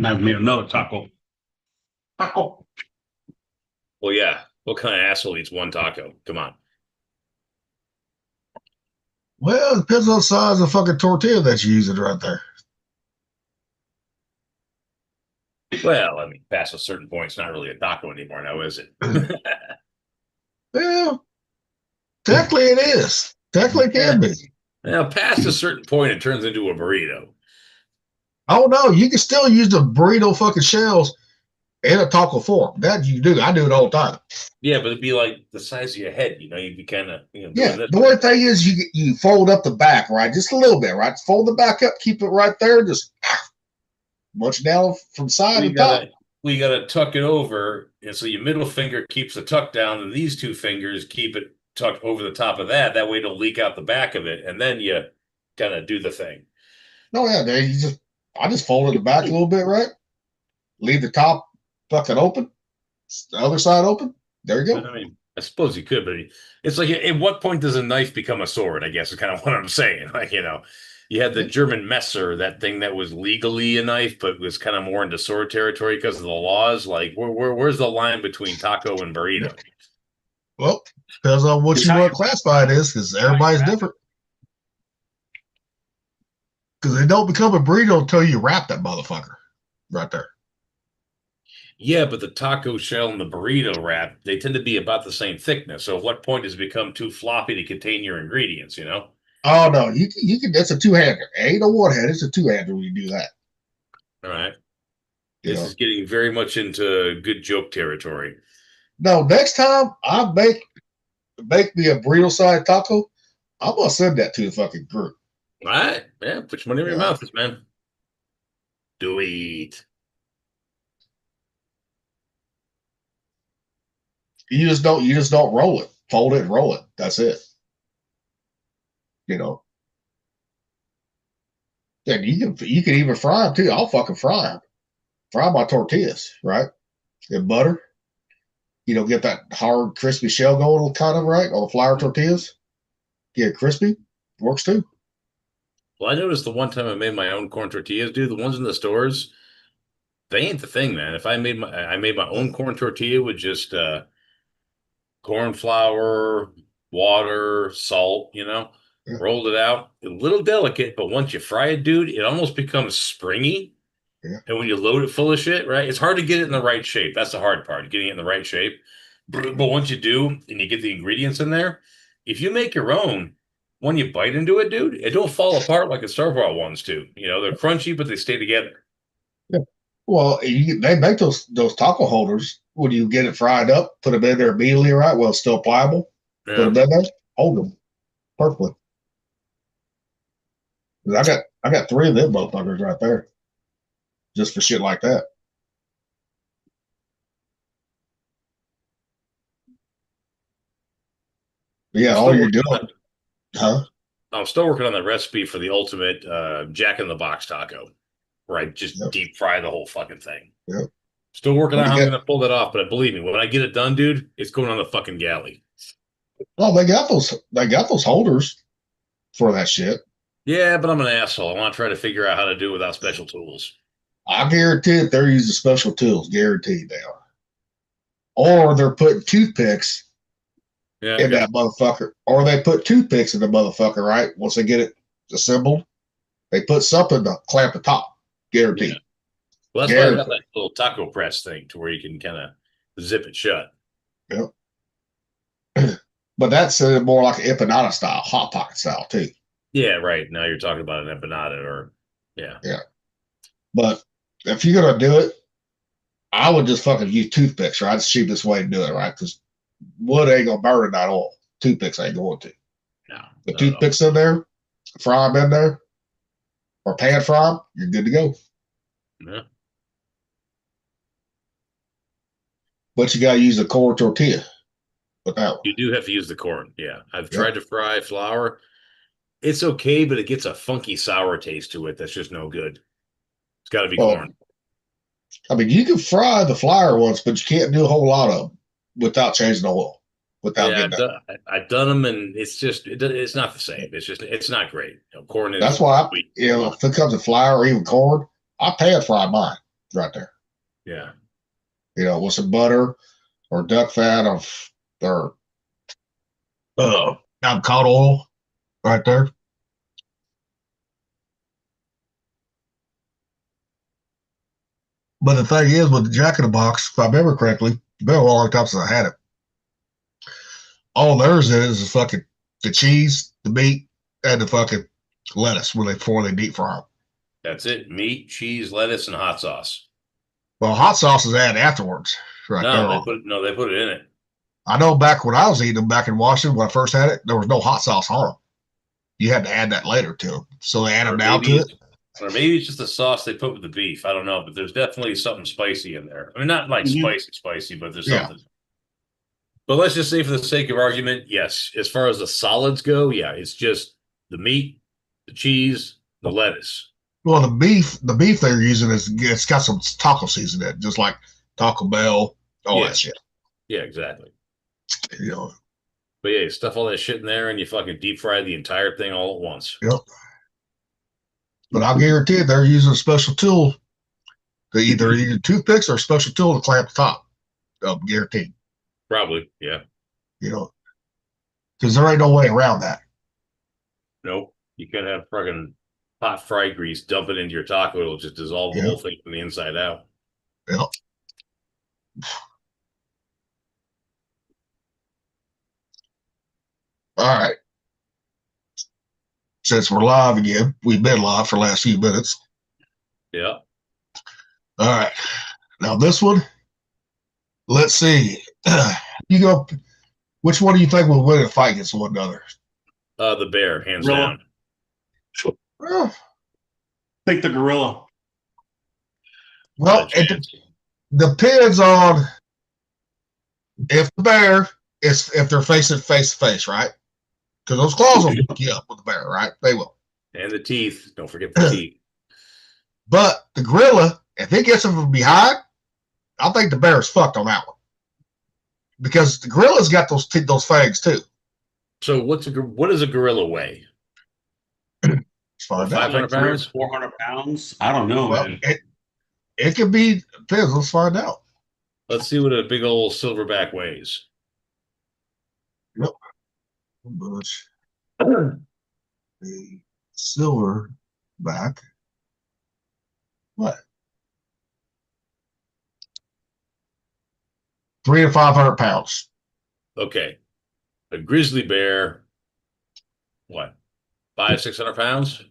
Have me another taco. Taco. Well, yeah. What kind of asshole eats one taco? Come on. Well, it depends on the size of fucking tortilla that you're using right there. Well, I mean, past a certain point, it's not really a taco anymore now, is it? Well, technically it is. Technically it Yeah. can be. Now, past a certain point, it turns into a burrito. Oh no, you can still use the burrito fucking shells in a taco form. That you do. I do it all the time. Yeah, but it'd be like the size of your head. You'd be kind of doing Yeah. this. The only thing is you fold up the back, right? Just a little bit, right? Fold the back up, keep it right there, just munch it down from side We to top. gotta we gotta tuck it over, and so your middle finger keeps the tuck down, and these two fingers keep it tucked over the top of that. That way, it'll leak out the back of it, and then you kind of do the thing. No, yeah, there you just I just folded the back a little bit, right? Leave the top fucking open, the other side open. There you go. I mean, I suppose you could, but it's like, at what point does a knife become a sword? I guess is kind of what I'm saying. Like, you had the German Messer, that thing that was legally a knife, but was kind of more into sword territory because of the laws. Like, where's the line between taco and burrito? Well, depends on what you want to classify it as, because everybody's different. Because they don't become a burrito until you wrap that motherfucker right there. Yeah, but the taco shell and the burrito wrap, they tend to be about the same thickness. So at what point does it become too floppy to contain your ingredients, Oh no, you can. That's a two-hander. It ain't a one-hand. It's a two-hander when you do that. All right. You This know. is getting very much into good joke territory. No, next time I make me a burrito side taco, I'm gonna send that to the fucking group. All right. Yeah, put your money where your Yeah. mouth is, man. Do it. You just don't roll it. Fold it and roll it. That's it. You know. And you can even fry them too. I'll fucking fry them. Fry my tortillas, right? In butter. Get that hard, crispy shell going kind of right on the flour tortillas. Get it crispy. Works too. Well, I noticed the one time I made my own corn tortillas, dude, the ones in the stores, they ain't the thing, man. If I made my own corn tortilla with just corn flour, water, salt, Yeah. rolled it out. A little delicate, but once you fry it, dude, it almost becomes springy. Yeah. And when you load it full of shit, right? It's hard to get it in the right shape. That's the hard part, getting it in the right shape. But once you do, and you get the ingredients in there, if you make your own, when you bite into it, dude, it don't fall apart like a store-bought ones do. They're crunchy, but they stay together. Yeah. Well, they make those taco holders when you get it fried up, put them in there immediately, right? Well, it's still pliable. Put Yeah. them in there, hold them perfectly. I got three of them motherfuckers right there, just for shit like that. But yeah, I'm all still you're working doing, on that. huh? I'm still working on the recipe for the ultimate Jack in the Box taco, where I just Yep. deep fry the whole fucking thing. Yep. Still working Well, on how I'm gonna pull that off, but believe me, when I get it done, dude, it's going on the fucking galley. they got those. They got those holders for that shit. Yeah, but I'm an asshole. I want to try to figure out how to do it without special tools. I guarantee it. They're using special tools. Guaranteed they are. Or they're putting toothpicks Yeah, in that motherfucker. Or they put toothpicks in the motherfucker. Right once they get it assembled, they put something to clamp the top. Guaranteed. yeah. Well, that's why I got Guaranteed. that little taco press thing to where you can kind of zip it shut. Yep. But that's more like empanada style, hot pocket style too. Yeah, right. Now you're talking about an empanada or yeah. Yeah. But if you're gonna do it, I would just fucking use toothpicks, right? It's the cheapest way to do it, right? Because wood ain't gonna burn in that oil. Toothpicks ain't going to. No, The not at all. toothpicks in there, fry them in there, or pan fry them, you're good to go. Yeah. But you gotta use a corn tortilla with that one. You do have to use the corn. Yeah. I've Yep. tried to fry flour. It's okay, but it gets a funky sour taste to it that's just no good. It's got to be Well, corn. I mean, you can fry the flour ones, but you can't do a whole lot of them without changing the oil, without Yeah, getting that. I've done them, and it's not the same. It's not great. Corn That's is why, sweet. if it comes to flour or even corn, I pan fry mine. right there. Yeah. With some butter or duck fat or avocado oil right there. But the thing is, with the Jack in the Box, if I remember correctly, it's been a long time since I had it. All theirs is fucking the cheese, the meat, and the fucking lettuce before they deep fry them. That's it. Meat, cheese, lettuce, and hot sauce. Well, hot sauce is added afterwards, right there. They put it in it. I know back when I was eating them back in Washington when I first had it, there was no hot sauce on them. You had to add that later to them. So they add them now to it. Or maybe it's just the sauce they put with the beef. I don't know, but there's definitely something spicy in there. I mean, not like spicy, but there's something. But let's just say, for the sake of argument, yes. As far as the solids go, yeah, it's just the meat, the cheese, the lettuce. Well, the beef they're using it's got some taco seasoning in it, just like Taco Bell, all that shit. Yeah, exactly. But yeah, you stuff all that shit in there and you fucking deep fry the entire thing all at once. Yep. But I guarantee you they're using a special tool to either toothpicks or a special tool to clamp the top. Guaranteed. Probably, yeah. Because there ain't no way around that. Nope. You could have fucking hot fry grease, dump it into your taco, it'll just dissolve the whole thing from the inside out. Yep. All right. Since we're live again, we've been live for the last few minutes. Yeah. All right. Now this one, let's see. You go. Which one do you think will win a fight against one another? The bear, hands down. I think the gorilla. Well, it depends on if the bear if they're facing face to face, right? Because those claws will fuck you up with the bear, right? They will. And the teeth. Don't forget the teeth. But the gorilla, if it gets them from behind, I think the bear is fucked on that one. Because the gorilla's got those fangs too. So what does a gorilla weigh? 500 pounds, 400 pounds. I don't know, man. It could be. Depends. Let's find out. Let's see what a big old silverback weighs. Yep. Bush. The silverback. What? 300 to 500 pounds. Okay. A grizzly bear, what? 500-600 pounds?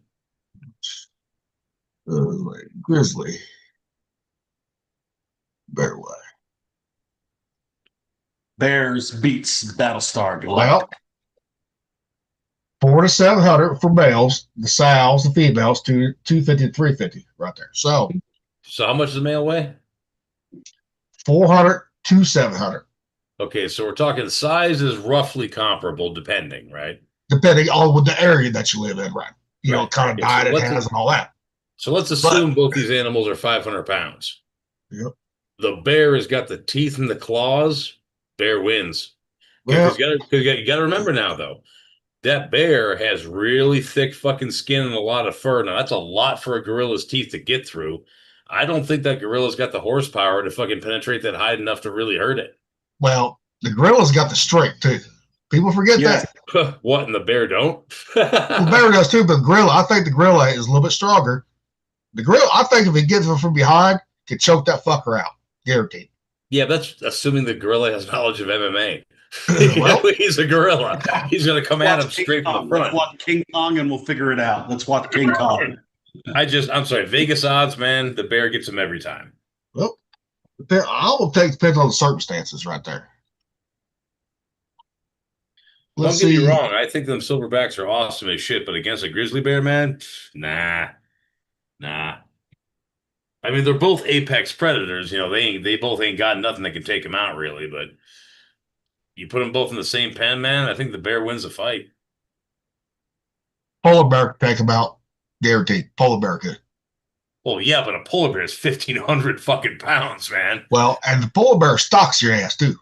Grizzly bear what? Bears beats Battlestar Galactica. Well, 400 to 700 for males. The sows, the females, 250 to 350 right there. So how much does the male weigh? 400 to 700. Okay, so we're talking size is roughly comparable, depending, right? Depending on with the area that you live in, right? Kind of diet it has and all that. So let's assume both these animals are 500 pounds. Yep. The bear has got the teeth and the claws. Bear wins. Because you got to remember now, though, that bear has really thick fucking skin and a lot of fur. Now, that's a lot for a gorilla's teeth to get through. I don't think that gorilla's got the horsepower to fucking penetrate that hide enough to really hurt it. Well, the gorilla's got the strength, too. People forget that. What, and the bear don't? The bear does, too, but I think the gorilla is a little bit stronger. The gorilla, I think if he gets him from behind, can choke that fucker out. Guaranteed. Yeah, that's assuming the gorilla has knowledge of MMA. Well, he's a gorilla. He's going to come at him straight from the front. Let's watch King Kong and we'll figure it out. Let's watch King Kong. I'm sorry, Vegas odds, man, the bear gets him every time. Well, I will depends on the circumstances right there. Don't get me wrong. I think them silverbacks are awesome as shit, but against a grizzly bear, man, nah. I mean, they're both apex predators. They both ain't got nothing that can take them out, really. But you put them both in the same pen, man. I think the bear wins the fight. Polar bear can take them out, guaranteed. Polar bear could. Well, yeah, but a polar bear is 1,500 fucking pounds, man. Well, and the polar bear stalks your ass too.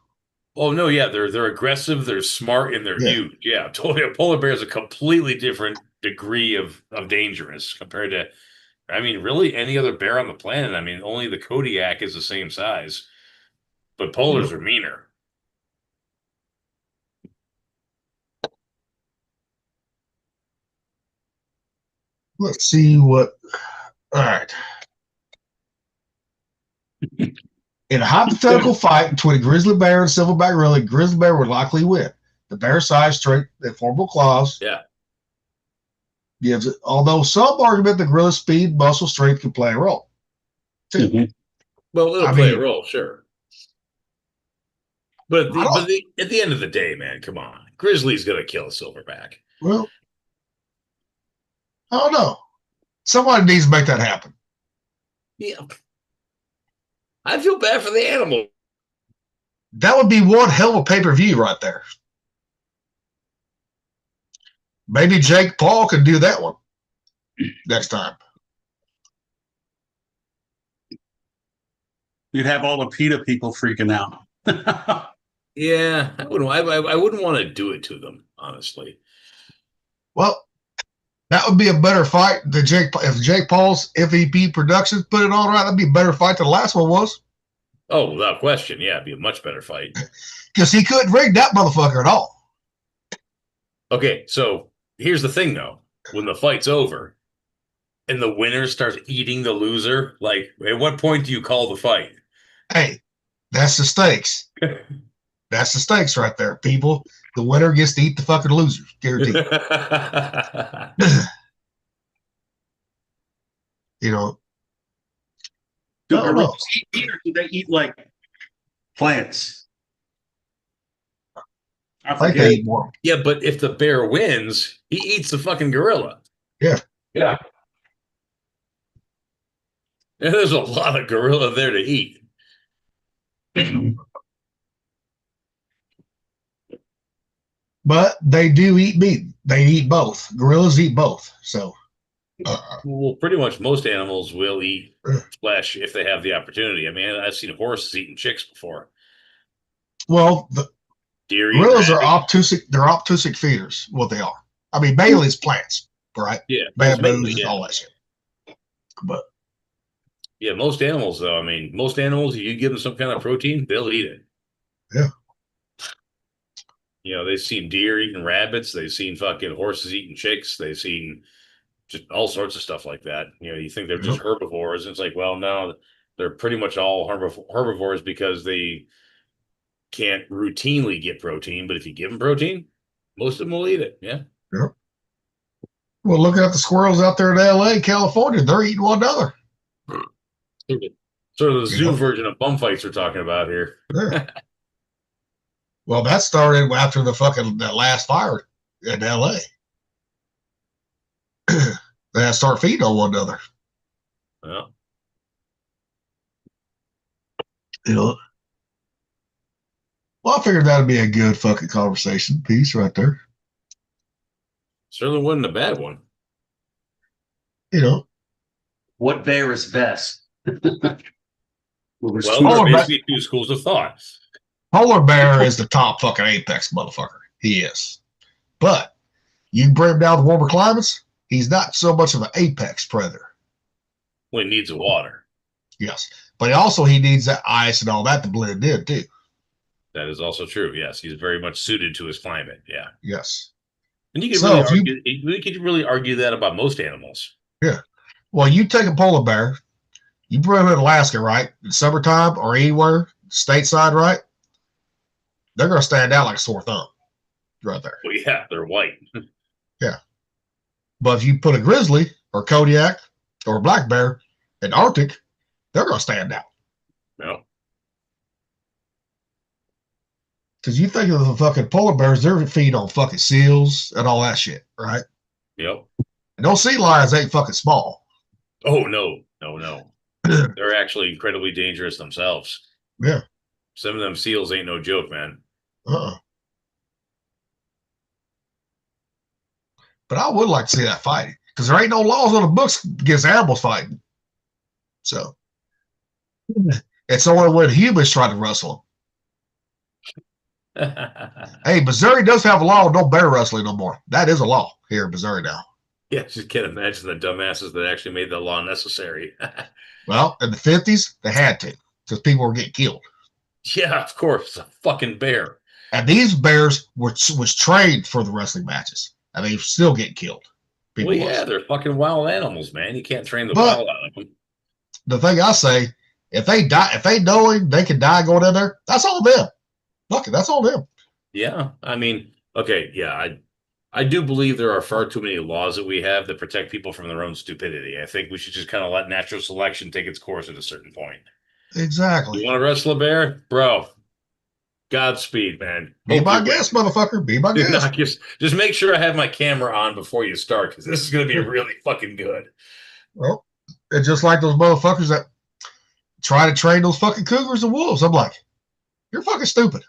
Oh no, yeah, they're aggressive, they're smart, and they're huge. Yeah, totally. A polar bear is a completely different degree of dangerous compared to. I mean, really, any other bear on the planet. I mean, only the Kodiak is the same size, but polars are meaner. Let's see what. All right. In a hypothetical fight between a grizzly bear and a silverback gorilla, grizzly bear would likely win. The bear size, strength, and formidable claws. Yeah. Gives it, although some argument the gorilla's speed, muscle strength can play a role. Too. Mhm. Well, it'll I play mean- a role, sure. But I don't- at the end of the day, man, come on, grizzly's gonna kill a silverback. Well, I don't know. Somebody needs to make that happen. Yeah, I feel bad for the animal. That would be one hell of a pay-per-view right there. Maybe Jake Paul could do that one next time. You'd have all the PETA people freaking out. Yeah, I wouldn't want to do it to them, honestly. Well, that would be a better fight than if Jake Paul's MVP Productions put it on right. That'd be a better fight than the last one was, Oh, without question, yeah, it'd be a much better fight. because he couldn't rig that motherfucker at all. Okay, so here's the thing, though: when the fight's over and the winner starts eating the loser, like, at what point do you call the fight? Hey, that's the stakes. That's the stakes right there, people. The winner gets to eat the fucking loser, guaranteed. You know, Do I don't know. gorillas eat meat, or do they eat like plants? I I think forget. they eat more. Yeah, but if the bear wins, he eats the fucking gorilla. Yeah. Yeah. And there's a lot of gorilla there to eat. But they do eat meat. They eat both. Gorillas eat both. So, Well, pretty much most animals will eat flesh if they have the opportunity. I mean, I've seen horses eating chicks before. well, the Deer eating gorillas are rabbits. obtuse. They're obtuse feeders. What they are. I mean, mainly it's plants, right? Yeah, Bamboos, mainly, yeah. all that shit. But Yeah, most animals, though. I mean, most animals, if you give them some kind of protein, they'll eat it. Yeah. You know, they've seen deer eating rabbits. They've seen fucking horses eating chicks. They've seen just all sorts of stuff like that. You know, you think they're just herbivores. And it's like, well, no, they're pretty much all herbivores because they can't routinely get protein. But if you give them protein, most of them will eat it. Yeah. well, look at the squirrels out there in L.A., California. They're eating one another. Sort of the zoo Yeah. version of bum fights we're talking about here. Yeah. Well, that started after that last fire in L.A. They had to start feeding on one another. Well, You know. Well, I figured that'd be a good fucking conversation piece right there. certainly wasn't a bad one. You know. What bear is best? Well, there's Well, two- there Oh, are but- basically two schools of thought. Polar bear is the top fucking apex motherfucker. He is. But you can bring him down to warmer climates, he's not so much of an apex predator. Well, he needs the water. Yes. But he needs that ice and all that to blend in too. That is also true. Yes, he's very much suited to his climate. Yeah, Yes. and you could So if we could really argue that about most animals. Well, you take a polar bear, you bring him in Alaska, right? In summertime or anywhere, stateside, right? They're gonna stand out like a sore thumb. Right there. Well, yeah, they're white. But if you put a grizzly or Kodiak or a black bear in Arctic, they're gonna stand out. No, Because you think of the fucking polar bears, they're feeding on fucking seals and all that shit, right? yep. And those sea lions ain't fucking small. Oh no. They're actually incredibly dangerous themselves. Yeah. Some of them seals ain't no joke, man. But I would like to see that fighting because there ain't no laws on the books against animals fighting. So it's only when humans try to wrestle them. Hey, Missouri does have a law of no bear wrestling no more. That is a law here in Missouri now. Yeah, just can't imagine the dumbasses that actually made the law necessary. Well, in the 50s, they had to because people were getting killed. Yeah, of course, a fucking bear. And these bears was trained for the wrestling matches, and they still get killed. Well, People yeah, was. they're fucking wild animals, man. You can't train the But wild out of them. the thing I say, if they die, if they knowing they can die going in there, that's all them. Look, that's all them. Yeah, I mean, okay, yeah, I do believe there are far too many laws that we have that protect people from their own stupidity. I think we should just kind of let natural selection take its course at a certain point. Exactly. You want to wrestle a bear, bro? Godspeed, man. Be Hope my you guest, win. motherfucker. Be my guest. Knock just make sure I have my camera on before you start because this is going to be really fucking good. Well, it's just like those motherfuckers that try to train those fucking cougars and wolves. I'm like, you're fucking stupid.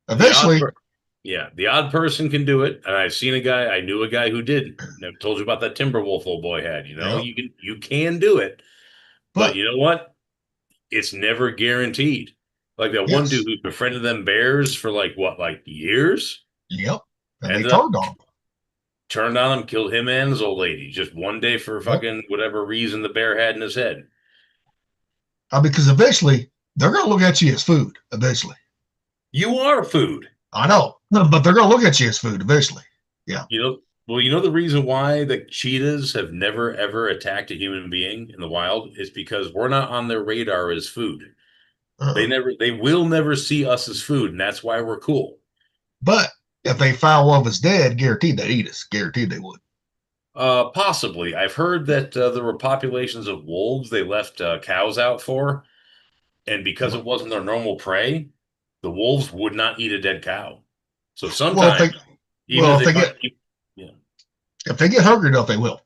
Eventually, The odd person can do it, and I knew a guy who did. I told you about that timber wolf old boy had. Yep. You can do it, but but you know what? It's never guaranteed. Like that one yes, dude who befriended them bears for like years, yep. And they ended up turned on him, killed him and his old lady just one day for them. Yep. fucking whatever reason the bear had in his head. Because eventually they're going to look at you as food. Eventually, You are food. I know, but they're going to look at you as food eventually. Yeah. You know the reason why the cheetahs have never ever attacked a human being in the wild is because we're not on their radar as food. They will never see us as food, and that's why we're cool. But if they found one of us dead, guaranteed they'd eat us. Guaranteed they would. Possibly. I've heard that there were populations of wolves they left cows out for, and because it wasn't their normal prey, the wolves would not eat a dead cow. So sometimes, if they get hungry enough, they will.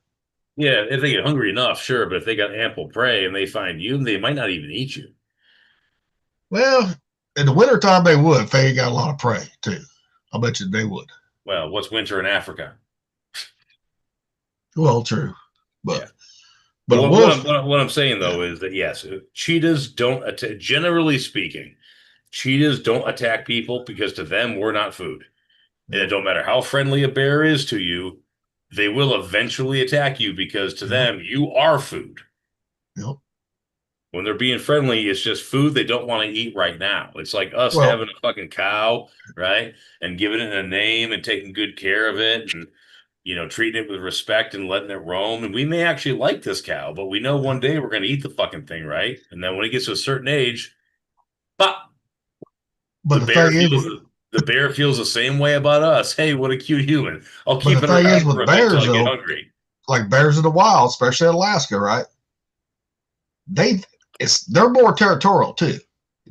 Yeah, if they get hungry enough, sure. But if they got ample prey and they find you, they might not even eat you. Well, in the wintertime, they would if they ain't got a lot of prey, too. I bet you they would. Well, what's winter in Africa? Well, true. But yeah. But what I'm saying, though, is that, yes, cheetahs don't attack, generally speaking, cheetahs don't attack people because to them, we're not food. And it don't matter how friendly a bear is to you, they will eventually attack you because to them, you are food. Yep. When they're being friendly, it's just food they don't want to eat right now. It's like us having a fucking cow, right? And giving it a name and taking good care of it and, treating it with respect and letting it roam. And we may actually like this cow, but we know one day we're going to eat the fucking thing, right? And then when it gets to a certain age, but the bear feels the same way about us. Hey, what a cute human. I'll keep it around for a bit until I get hungry. Like bears in the wild, especially in Alaska, right? They're more territorial too.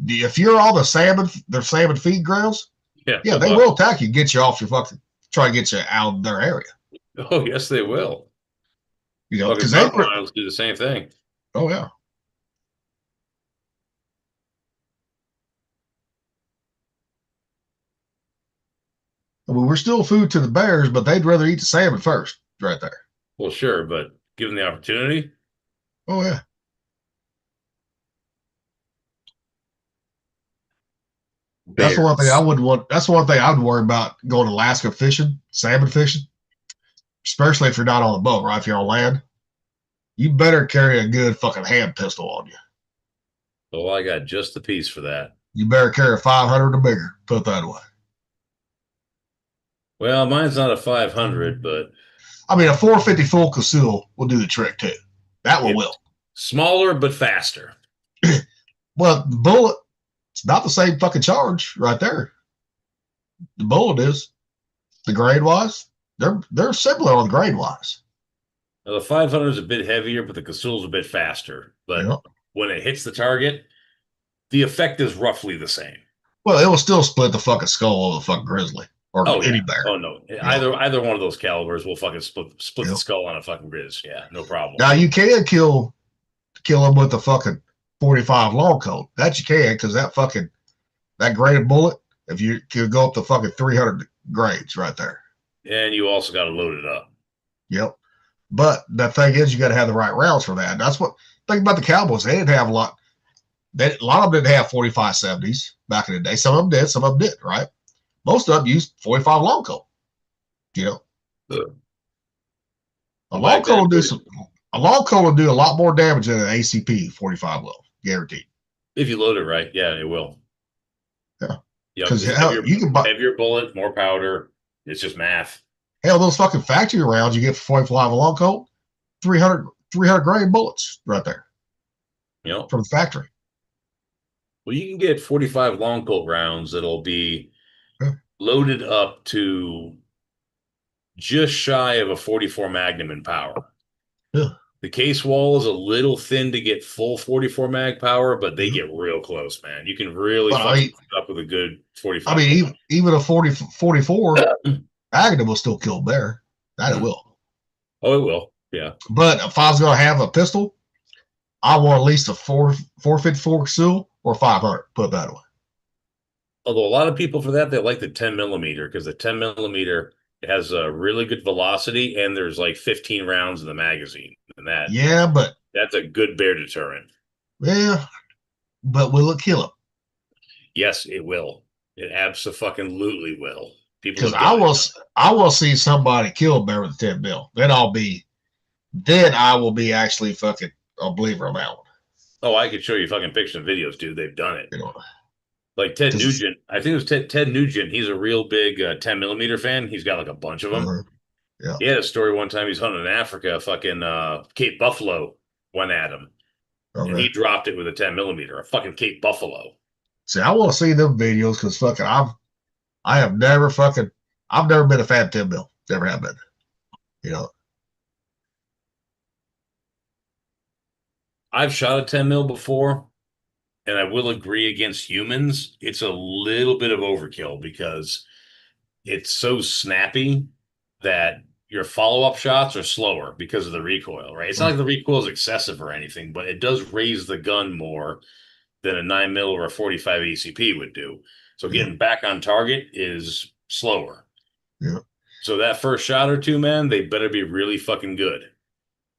If you're on their salmon feed grounds, they will attack you, get you off your fucking, try to get you out of their area. Oh yes, they will. Because crocodiles do the same thing. Oh yeah. I mean, we're still food to the bears, but they'd rather eat the salmon first, right there. Well, sure, but given the opportunity. Oh yeah. Bears. That's one thing I wouldn't want. That's one thing I would worry about going to Alaska fishing, salmon fishing, especially if you're not on the boat, right? If you're on land, you better carry a good fucking hand pistol on you. Oh, I got just the piece for that. You better carry a 500 or bigger. Put it that way. Well, mine's not a 500, but I mean, a 450 full Casull will do the trick too. That one will. Smaller but faster. Well, the bullet, it's not the same fucking charge right there. The bullet is. The grade wise, they're similar on grade wise. Now, the 500 is a bit heavier, but the Casull's a bit faster. But when it hits the target, the effect is roughly the same. Well, it will still split the fucking skull of the fucking grizzly or any bear. Oh no, either one of those calibers will fucking split the skull on a fucking grizz. Yeah, no problem. Now you can kill them with the fucking 45 long coat. That you can, because that graded bullet, if you could go up to fucking 300 grades right there. And you also got to load it up. Yep. But the thing is, you got to have the right rounds for that. That's what think about the Cowboys. They didn't have a lot. A lot of them didn't have 45-70s back in the day. Some of them did, some of them didn't, right? Most of them used 45 long coat. A long Back coal will then, do a long coal will do a lot more damage than an ACP 45 well, guaranteed. if you load it right, yeah, it will. Yeah. Yep, Because it's hell, you can buy heavier bullet, more powder. It's just math. those fucking factory rounds you get for 45 a long coal, 300 grain bullets right there You know, from the factory. well, you can get 45 long colt rounds that'll be Yeah. loaded up to just shy of a 44 Magnum in power. Yeah. The case wall is a little thin to get full 44 mag power, but they get real close, man. You can really But fuck up with a good 45. I mean, even a 44 Magnum will still kill bear. That it will. Oh, it will. Yeah. But if I was going to have a pistol, I want at least a 454 Sul or 500. Put it that way. Although a lot of people for that, they like the 10 millimeter because the 10 millimeter has a really good velocity and there's like 15 rounds in the magazine. And that's a good bear deterrent. Yeah, but will it kill him? Yes, it will. It absolutely will. Because I will see somebody kill a bear with a 10 mil. Then I will be actually fucking a believer on that one. Oh, I could show you fucking pictures and videos, dude. They've done it. You know, like Ted Nugent. I think it was Ted Nugent. He's a real big 10 millimeter fan. He's got like a bunch of them. Yeah. He had a story one time. He's hunting in Africa. Fucking Cape Buffalo went at him. Okay. And he dropped it with a 10 millimeter, a fucking Cape Buffalo. See, I want to see them videos because fucking I've never been a fan of 10 mil. Never have been. You know. I've shot a 10 mil before, and I will agree against humans. It's a little bit of overkill because it's so snappy that your follow-up shots are slower because of the recoil, right? It's not like the recoil is excessive or anything, but it does raise the gun more than a 9 mil or a 45 ACP would do. So getting back on target is slower. Yeah. So that first shot or two, man, they better be really fucking good.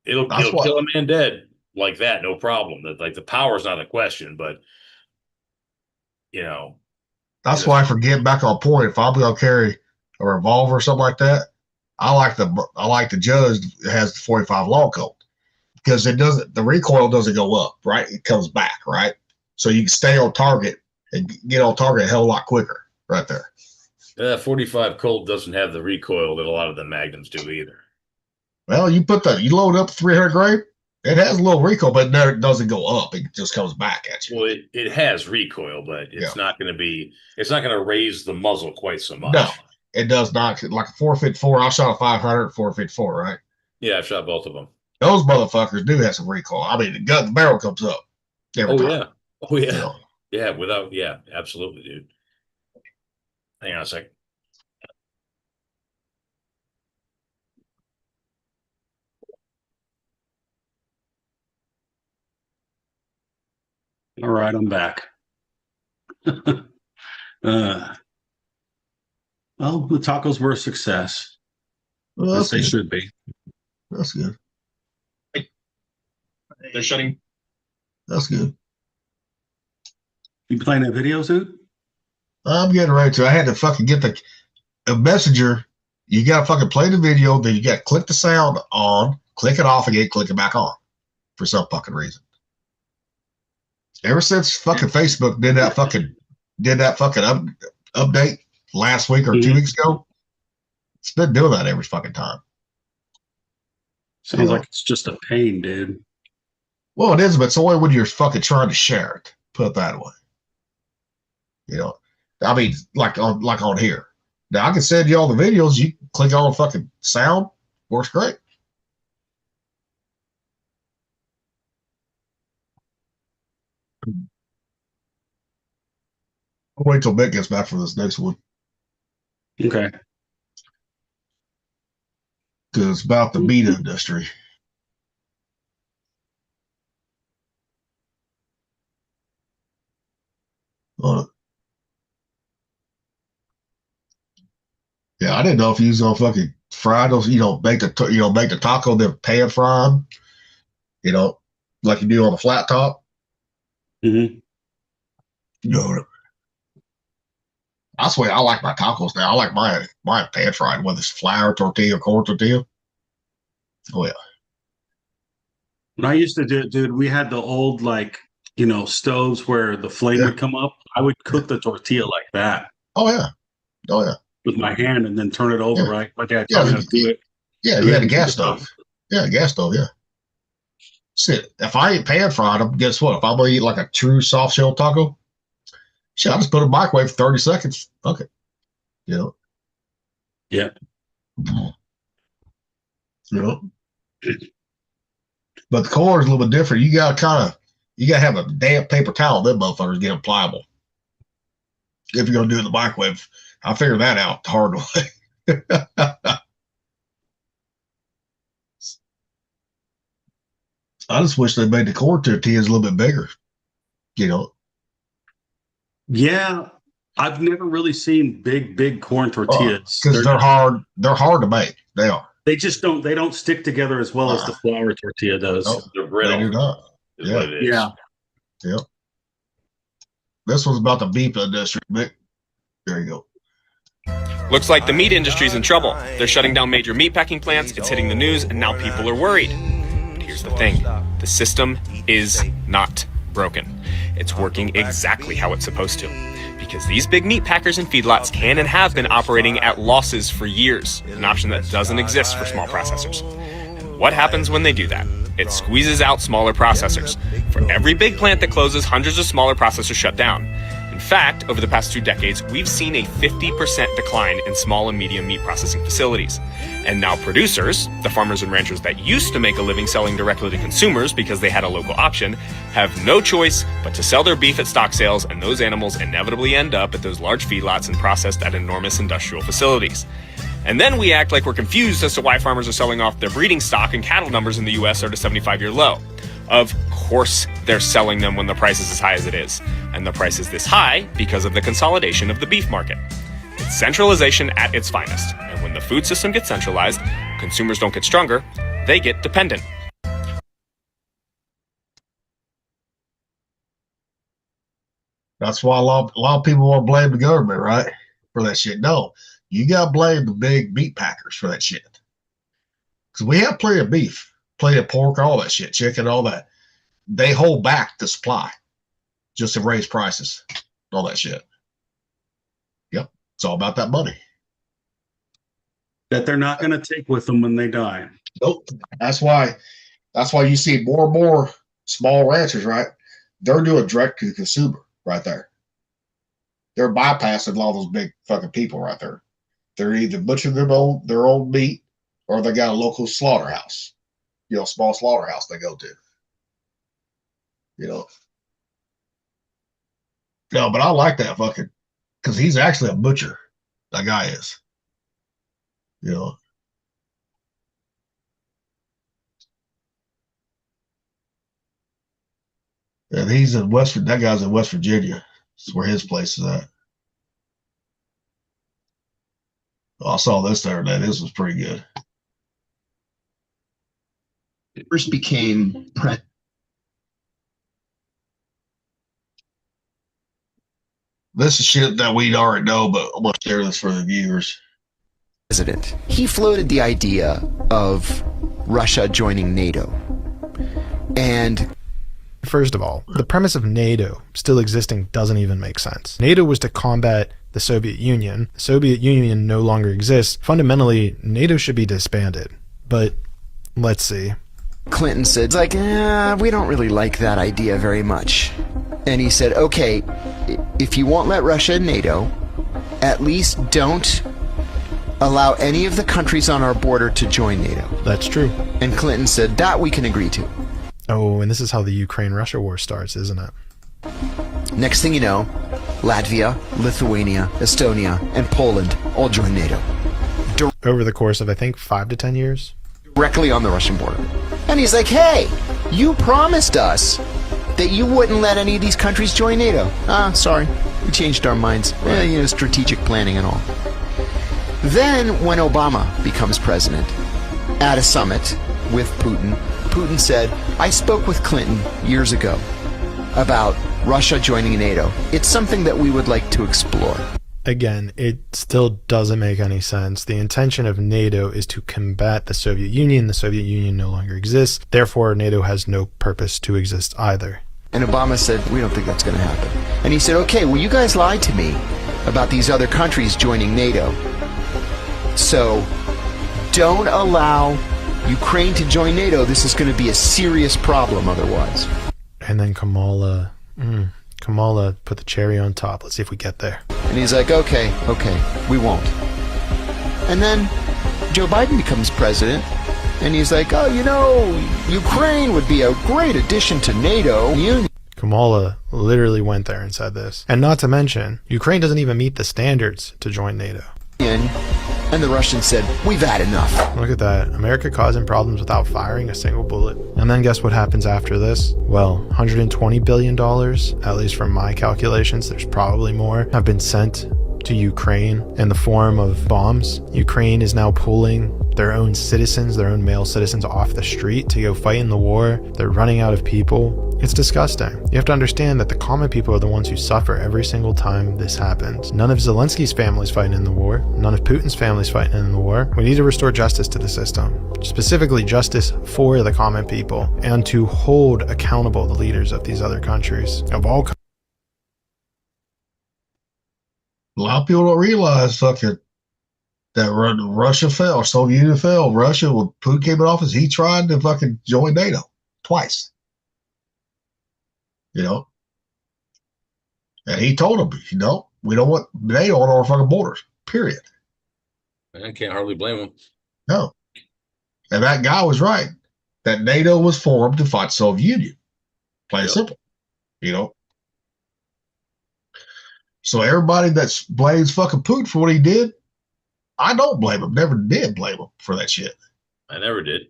It'll kill a man dead like that, no problem. Like the power's not a question, but you know. That's why, for getting back on point, if I'm gonna carry a revolver or something like that, I like the Judge that has the 45 long colt because the recoil doesn't go up, right? It comes back, right? So you can stay on target and get on target a hell of a lot quicker right there. 45 Colt doesn't have the recoil that a lot of the Magnums do either. Well, you load up 300 grain, it has a little recoil, but it doesn't go up. It just comes back at you. Well, it has recoil, but it's not going to raise the muzzle quite so much. No, it does not. Like a 454, I shot a 500 454, right? Yeah, I've shot both of them. Those motherfuckers do have some recoil. I mean, the barrel comes up every time. Yeah. Oh, yeah. You know? Yeah, absolutely, dude. Hang on a second. All right, I'm back. Well, the tacos were a success. Well, as they should be. That's good. They're shutting. That's good. You playing that video, Zoot? I'm getting ready to. I had to fucking get the messenger. You got to fucking play the video, then you got to click the sound on, click it off again, click it back on for some fucking reason. Ever since fucking Facebook did that fucking update last week or 2 weeks ago, it's been doing that every fucking time. Sounds like it's just a pain, dude. Well, it is, but it's only when you're fucking trying to share it. Put it that way. You know, I mean, like on here. Now I can send you all the videos. You click on fucking sound, works great. I'll wait till Mick gets back for this next one. Okay. Because it's about the meat industry. Yeah, I didn't know if you was gonna fucking fry those. Make the taco, then pan fry them. Like you do on the flat top. Mm-hmm. That's the way I like my tacos now. I like my pan fried, whether it's flour tortilla or corn tortilla. Oh yeah. When I used to do it, dude, we had the old stoves where the flame Yeah. would come up. I would cook the tortilla like that Oh yeah. Oh yeah. with my hand and then turn it over, Yeah. right? My dad Yeah, taught me how to do it. Yeah, you had a gas stove. Yeah, gas stove, yeah. Shit, if I ain't pan fried them, guess what? If I'm gonna eat like a true soft shell taco, shit, I just put it in the microwave for 30 seconds. Fuck it. You know? Yeah. You know? But the core is a little bit different. You gotta have a damp paper towel, them motherfuckers get them pliable. If you're gonna do it in the microwave. I figured that out the hard way. I just wish they made the core tortillas a little bit bigger. You know? Yeah. I've never really seen big corn tortillas. Because they're hard to make. They are. They don't stick together as well as the flour tortilla does. No, They're they brittle. do not. Is Yeah. what it is. Yeah. Yep. This one's about the beef industry, Mick. There you go. Looks like the meat industry's in trouble. They're shutting down major meatpacking plants, it's hitting the news, and now people are worried. But here's the thing. The system is not broken. It's working exactly how it's supposed to. Because these big meat packers and feedlots can and have been operating at losses for years, an option that doesn't exist for small processors. And what happens when they do that? It squeezes out smaller processors. For every big plant that closes, hundreds of smaller processors shut down. In fact, over the past 2 decades, we've seen a 50% decline in small and medium meat processing facilities. And now producers, the farmers and ranchers that used to make a living selling directly to consumers because they had a local option, have no choice but to sell their beef at stock sales, and those animals inevitably end up at those large feedlots and processed at enormous industrial facilities. And then we act like we're confused as to why farmers are selling off their breeding stock and cattle numbers in the US are at a 75-year low. Of course they're selling them when the price is as high as it is. And the price is this high because of the consolidation of the beef market. It's centralization at its finest. And when the food system gets centralized, consumers don't get stronger, they get dependent. That's why a lot of people want to blame the government, right? For that shit. No, you got to blame the big meat packers for that shit. Because we have plenty of beef, plenty of pork, all that shit, chicken, all that. They hold back the supply just to raise prices, all that shit. Yep. It's all about that money. That they're not going to take with them when they die. Nope. That's why you see more and more small ranchers, right? They're doing direct to consumer right there. They're bypassing all those big fucking people right there. They're either butchering their own meat, or they got a local slaughterhouse, small slaughterhouse they go to. No, but I like that fucking, because he's actually a butcher. That guy is. And he's in that guy's in West Virginia. That's where his place is at. I saw this the other day. This was pretty good. It first became This is shit that we already know, but I'm going to share this for the viewers. president. He floated the idea of Russia joining NATO. And first of all, the premise of NATO still existing doesn't even make sense. NATO was to combat the Soviet Union. The Soviet Union no longer exists. Fundamentally, NATO should be disbanded. But let's see. Clinton said, we don't really like that idea very much. And he said, okay, if you won't let Russia in NATO, at least don't allow any of the countries on our border to join NATO. That's true. And Clinton said, that we can agree to. Oh, and this is how the Ukraine-Russia war starts, isn't it? Next thing you know, Latvia, Lithuania, Estonia, and Poland all join NATO. Over the course of, I think, 5 to 10 years? Directly on the Russian border. And he's like, hey, you promised us that you wouldn't let any of these countries join NATO. Sorry, we changed our minds. Right. Strategic planning and all. Then, when Obama becomes president, at a summit with Putin, Putin said, I spoke with Clinton years ago about Russia joining NATO. It's something that we would like to explore. Again, it still doesn't make any sense. The intention of NATO is to combat the Soviet Union. The Soviet Union no longer exists. Therefore, NATO has no purpose to exist either. And Obama said, we don't think that's going to happen. And he said, okay, well, you guys lied to me about these other countries joining NATO. So don't allow Ukraine to join NATO. This is going to be a serious problem otherwise. And then Kamala put the cherry on top. Let's see if we get there. And he's like, okay, we won't. And then Joe Biden becomes president, and he's like, oh, you know, Ukraine would be a great addition to NATO. Kamala literally went there and said this. And not to mention, Ukraine doesn't even meet the standards to join NATO. And the Russians said, we've had enough. Look at that. America causing problems without firing a single bullet. And then guess what happens after this? Well, $120 billion, at least from my calculations, there's probably more, have been sent to Ukraine in the form of bombs. Ukraine is now pulling their own citizens, their own male citizens off the street to go fight in the war. They're running out of people. It's disgusting. You have to understand that the common people are the ones who suffer every single time this happens. None of Zelensky's family's fighting in the war. None of Putin's family's fighting in the war. We need to restore justice to the system. Specifically justice for the common people, and to hold accountable the leaders of these other countries of all countries. A lot of people don't realize fucking that Russia fell, Soviet Union fell. Russia, when Putin came in office, he tried to fucking join NATO twice. You know? And he told them, you know, we don't want NATO on our fucking borders, period. I can't hardly blame him. No. And that guy was right. That NATO was formed to fight the Soviet Union. Plain and simple. You know? So everybody that blames fucking Putin for what he did, I don't blame him. Never did blame him for that shit. I never did.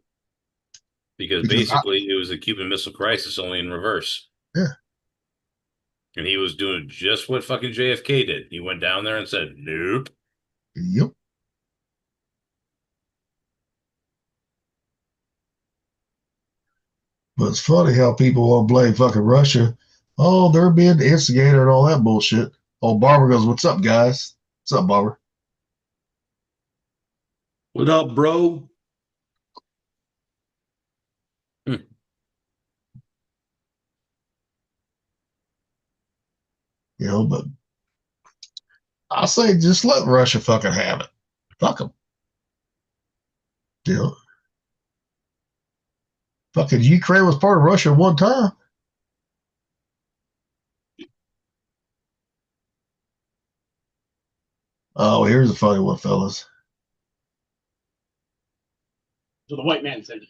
Because basically it was a Cuban Missile Crisis, only in reverse. Yeah. And he was doing just what fucking JFK did. He went down there and said, nope. Yep. But it's funny how people want to blame fucking Russia. Oh, they're being the instigator and all that bullshit. Oh, Barbara goes, what's up, guys? What's up, Barbara? What up, bro? You know, but I say just let Russia fucking have it. Fuck them. You know, fucking Ukraine was part of Russia at one time. Oh, here's a funny one, fellas. So the white man said,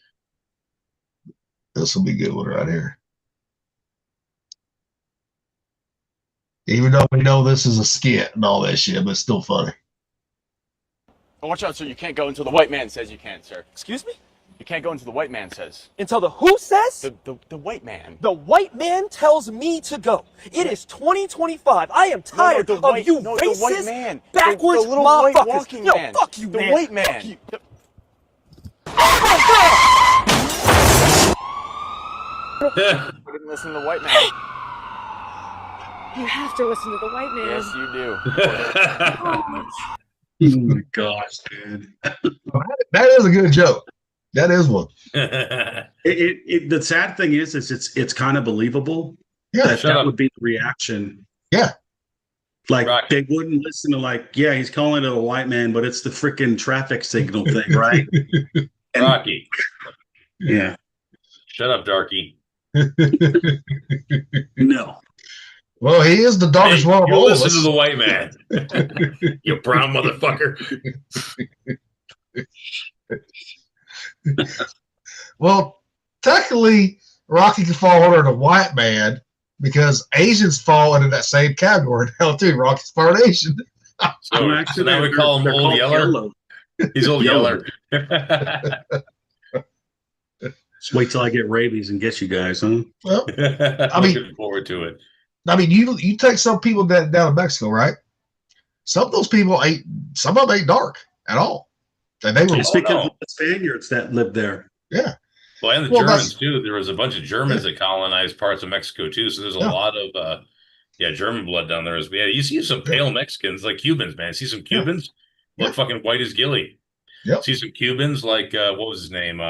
This will be a good one right here. Even though we know this is a skit and all that shit, but it's still funny. Watch out, sir. You can't go until the white man says you can, sir. Excuse me? You can't go until the white man says. Until the who says? The white man. The white man tells me to go. It is 2025. I am tired of you racist, the white man. backwards the little white motherfuckers. walking Yo, man. fuck you, the man. White man. Fuck you. I didn't listen to the white man. You have to listen to the white man. Yes, you do. Oh my gosh, dude. That is a good joke. That is one. The sad thing is it's kind of believable. Yeah, that would be the reaction. Yeah. Like Rocky. they wouldn't listen to he's calling it a white man, but it's the freaking traffic signal thing, right? Rocky. Yeah. Shut up, darky. No. Well, he is the darkest Hey, one of you all of listen us. to the white man. You brown motherfucker. Well, technically, Rocky can fall under the white man because Asians fall into that same category now too. Rocky's part Asian. So now we call him they're Old called Yeller. yellow. He's Old Yeller. Just wait till I get rabies and get you guys, huh? Well, I'm looking forward to it. I mean, you take some people down in Mexico, right? Some of those people some of them ain't dark at all. And they were It's because of the Spaniards that lived there. Yeah. Well, and the Germans too. There was a bunch of Germans that colonized parts of Mexico too. So there's a lot of Yeah, German blood down there is. Yeah, you see some pale Mexicans like Cubans, man. See some Cubans look fucking white as Gilly. Yep. See some Cubans like what was his name?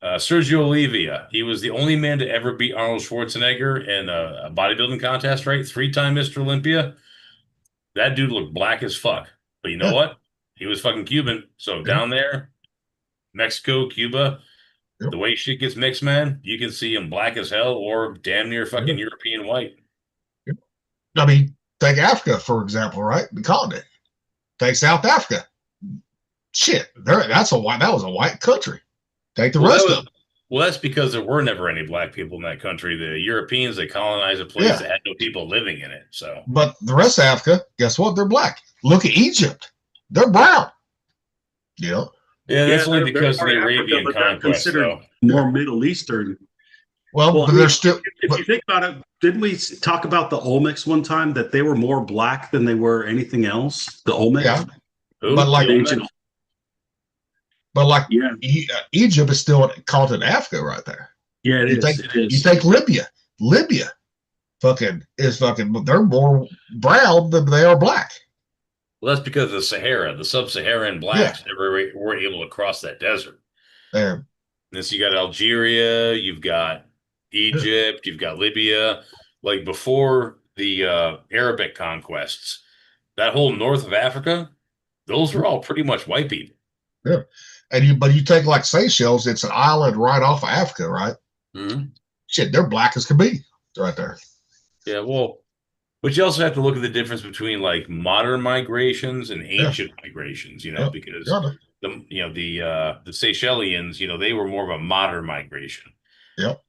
Sergio Oliva. He was the only man to ever beat Arnold Schwarzenegger in a bodybuilding contest, right? 3-time Mr. Olympia. That dude looked black as fuck. But you know what? He was fucking Cuban. So down there, Mexico, Cuba, the way shit gets mixed, man, you can see him black as hell or damn near fucking European white. I mean, take Africa, for example, right? The continent. Take South Africa. Shit, that was a white country. Take the rest of them. Well, that's because there were never any black people in that country. The Europeans, they colonized a place that had no people living in it. So, but the rest of Africa, guess what? They're black. Look at Egypt. They're brown. You know? Yeah, that's only because of the Arabian conquest, though. More Middle Eastern. Well, but they're still. If you think about it, didn't we talk about the Olmecs one time that they were more black than they were anything else? The Olmecs? Yeah. Who? But like, Egypt is still in continent Africa right there. Yeah, it is. You take Libya. Libya they're more brown than they are black. Well, that's because of the Sahara. The sub-Saharan blacks never were able to cross that desert. And so you got Algeria, you've got Egypt, you've got Libya. Like before the Arabic conquests, that whole north of Africa, those were all pretty much white people. Yeah. But you take like Seychelles, it's an island right off of Africa, right? Mm-hmm. Shit, they're black as can be right there. Yeah, well, but you also have to look at the difference between like modern migrations and ancient migrations, you know, because the Seychelles, they were more of a modern migration. Yep.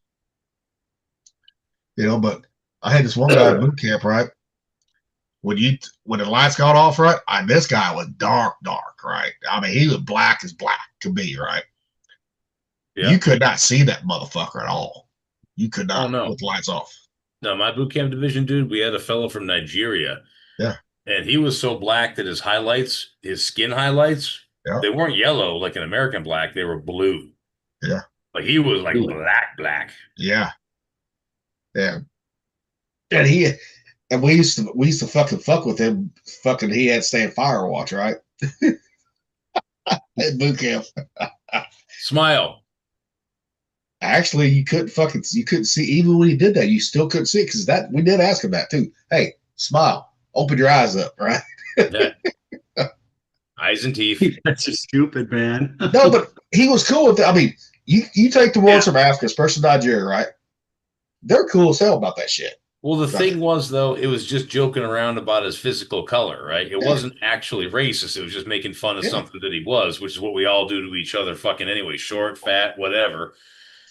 But I had this one guy at boot camp, right? When the lights got off, right? This guy was dark, right? I mean, he was black as black could be, right? Yeah. You could not see that motherfucker at all. You could not with the lights off. No, my boot camp division, dude, we had a fellow from Nigeria. Yeah. And he was so black that his skin highlights, they weren't yellow like an American black. They were blue. Yeah. Like he was like black. Yeah. Yeah. And we used to fucking fuck with him. Fucking, he had to stay in fire watch, right? At boot camp. Smile. Actually, you couldn't see, even when he did that, you still couldn't see it, because we did ask him that too. Hey, smile, open your eyes up, right? Eyes and teeth. That's just stupid, man. No, but he was cool with that. I mean, you take the ones from Africa, especially Nigeria, right? They're cool as hell about that shit. Well, the thing was, though, it was just joking around about his physical color, right? It wasn't actually racist. It was just making fun of something that he was, which is what we all do to each other fucking anyway, short, fat, whatever.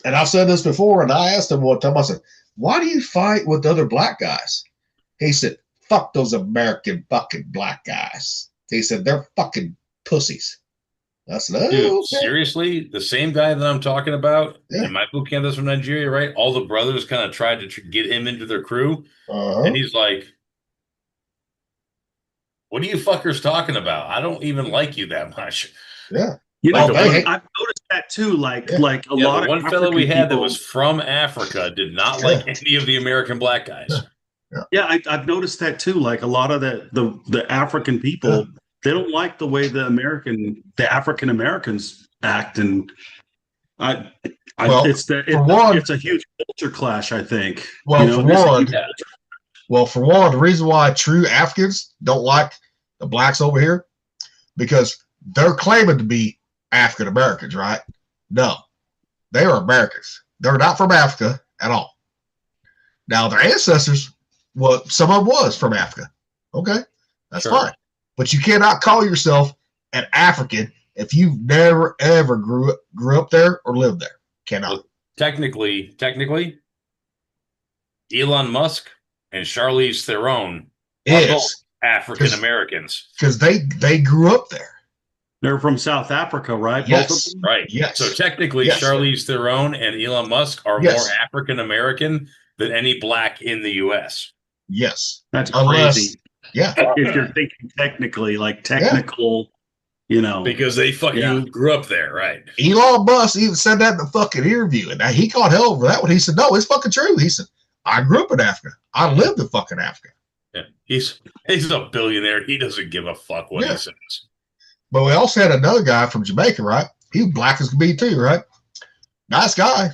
And I've said this before, and I asked him one time, I said, why do you fight with other black guys? He said, fuck those American fucking black guys. He said, they're fucking pussies. I said, dude, seriously? The same guy that I'm talking about in my boot camp that's from Nigeria, right? All the brothers kind of tried to get him into their crew. And he's like, what are you fuckers talking about? I don't even like you that much. Yeah. I've noticed that too. Like a lot of one fellow we had that was from Africa did not like any of the American black guys. Yeah, I've noticed that too. Like a lot of the African people, they don't like the way the African Americans act, and it's a huge culture clash, I think. Well, for one, the reason why true Africans don't like the blacks over here, because they're claiming to be African Americans, right? No, they are Americans. They're not from Africa at all. Now, their ancestors, some of them was from Africa. Okay, that's fine. But you cannot call yourself an African if you've never, ever grew up there or lived there. Cannot. Well, technically, Elon Musk and Charlize Theron are both African Americans. Because they grew up there. They're from South Africa, right? Yes. Both of them? Right. Yes. So technically, Charlize Theron and Elon Musk are more African American than any black in the U.S. Yes. That's crazy. Yeah. If you're thinking technically, like technical, Because they fucking grew up there, right? Elon Musk even said that in the fucking interview, and he caught hell over that one. He said, no, it's fucking true. He said, I grew up in Africa. I lived in fucking Africa. Yeah, he's a billionaire. He doesn't give a fuck what Yeah. he says. But we also had another guy from Jamaica, right? He was black as could be too, right? Nice guy.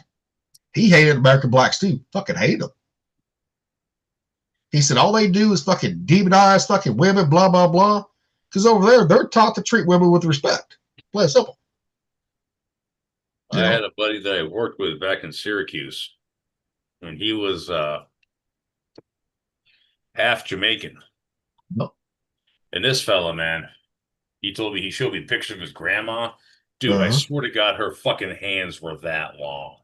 He hated American blacks too. Fucking hated them. He said all they do is fucking demonize fucking women, blah, blah, blah. Because over there, they're taught to treat women with respect. Plain and simple. I had a buddy that I worked with back in Syracuse, and he was half Jamaican. No. And this fella, man, he showed me pictures of his grandma. Dude, I Uh-huh. swear to God, her fucking hands were that long.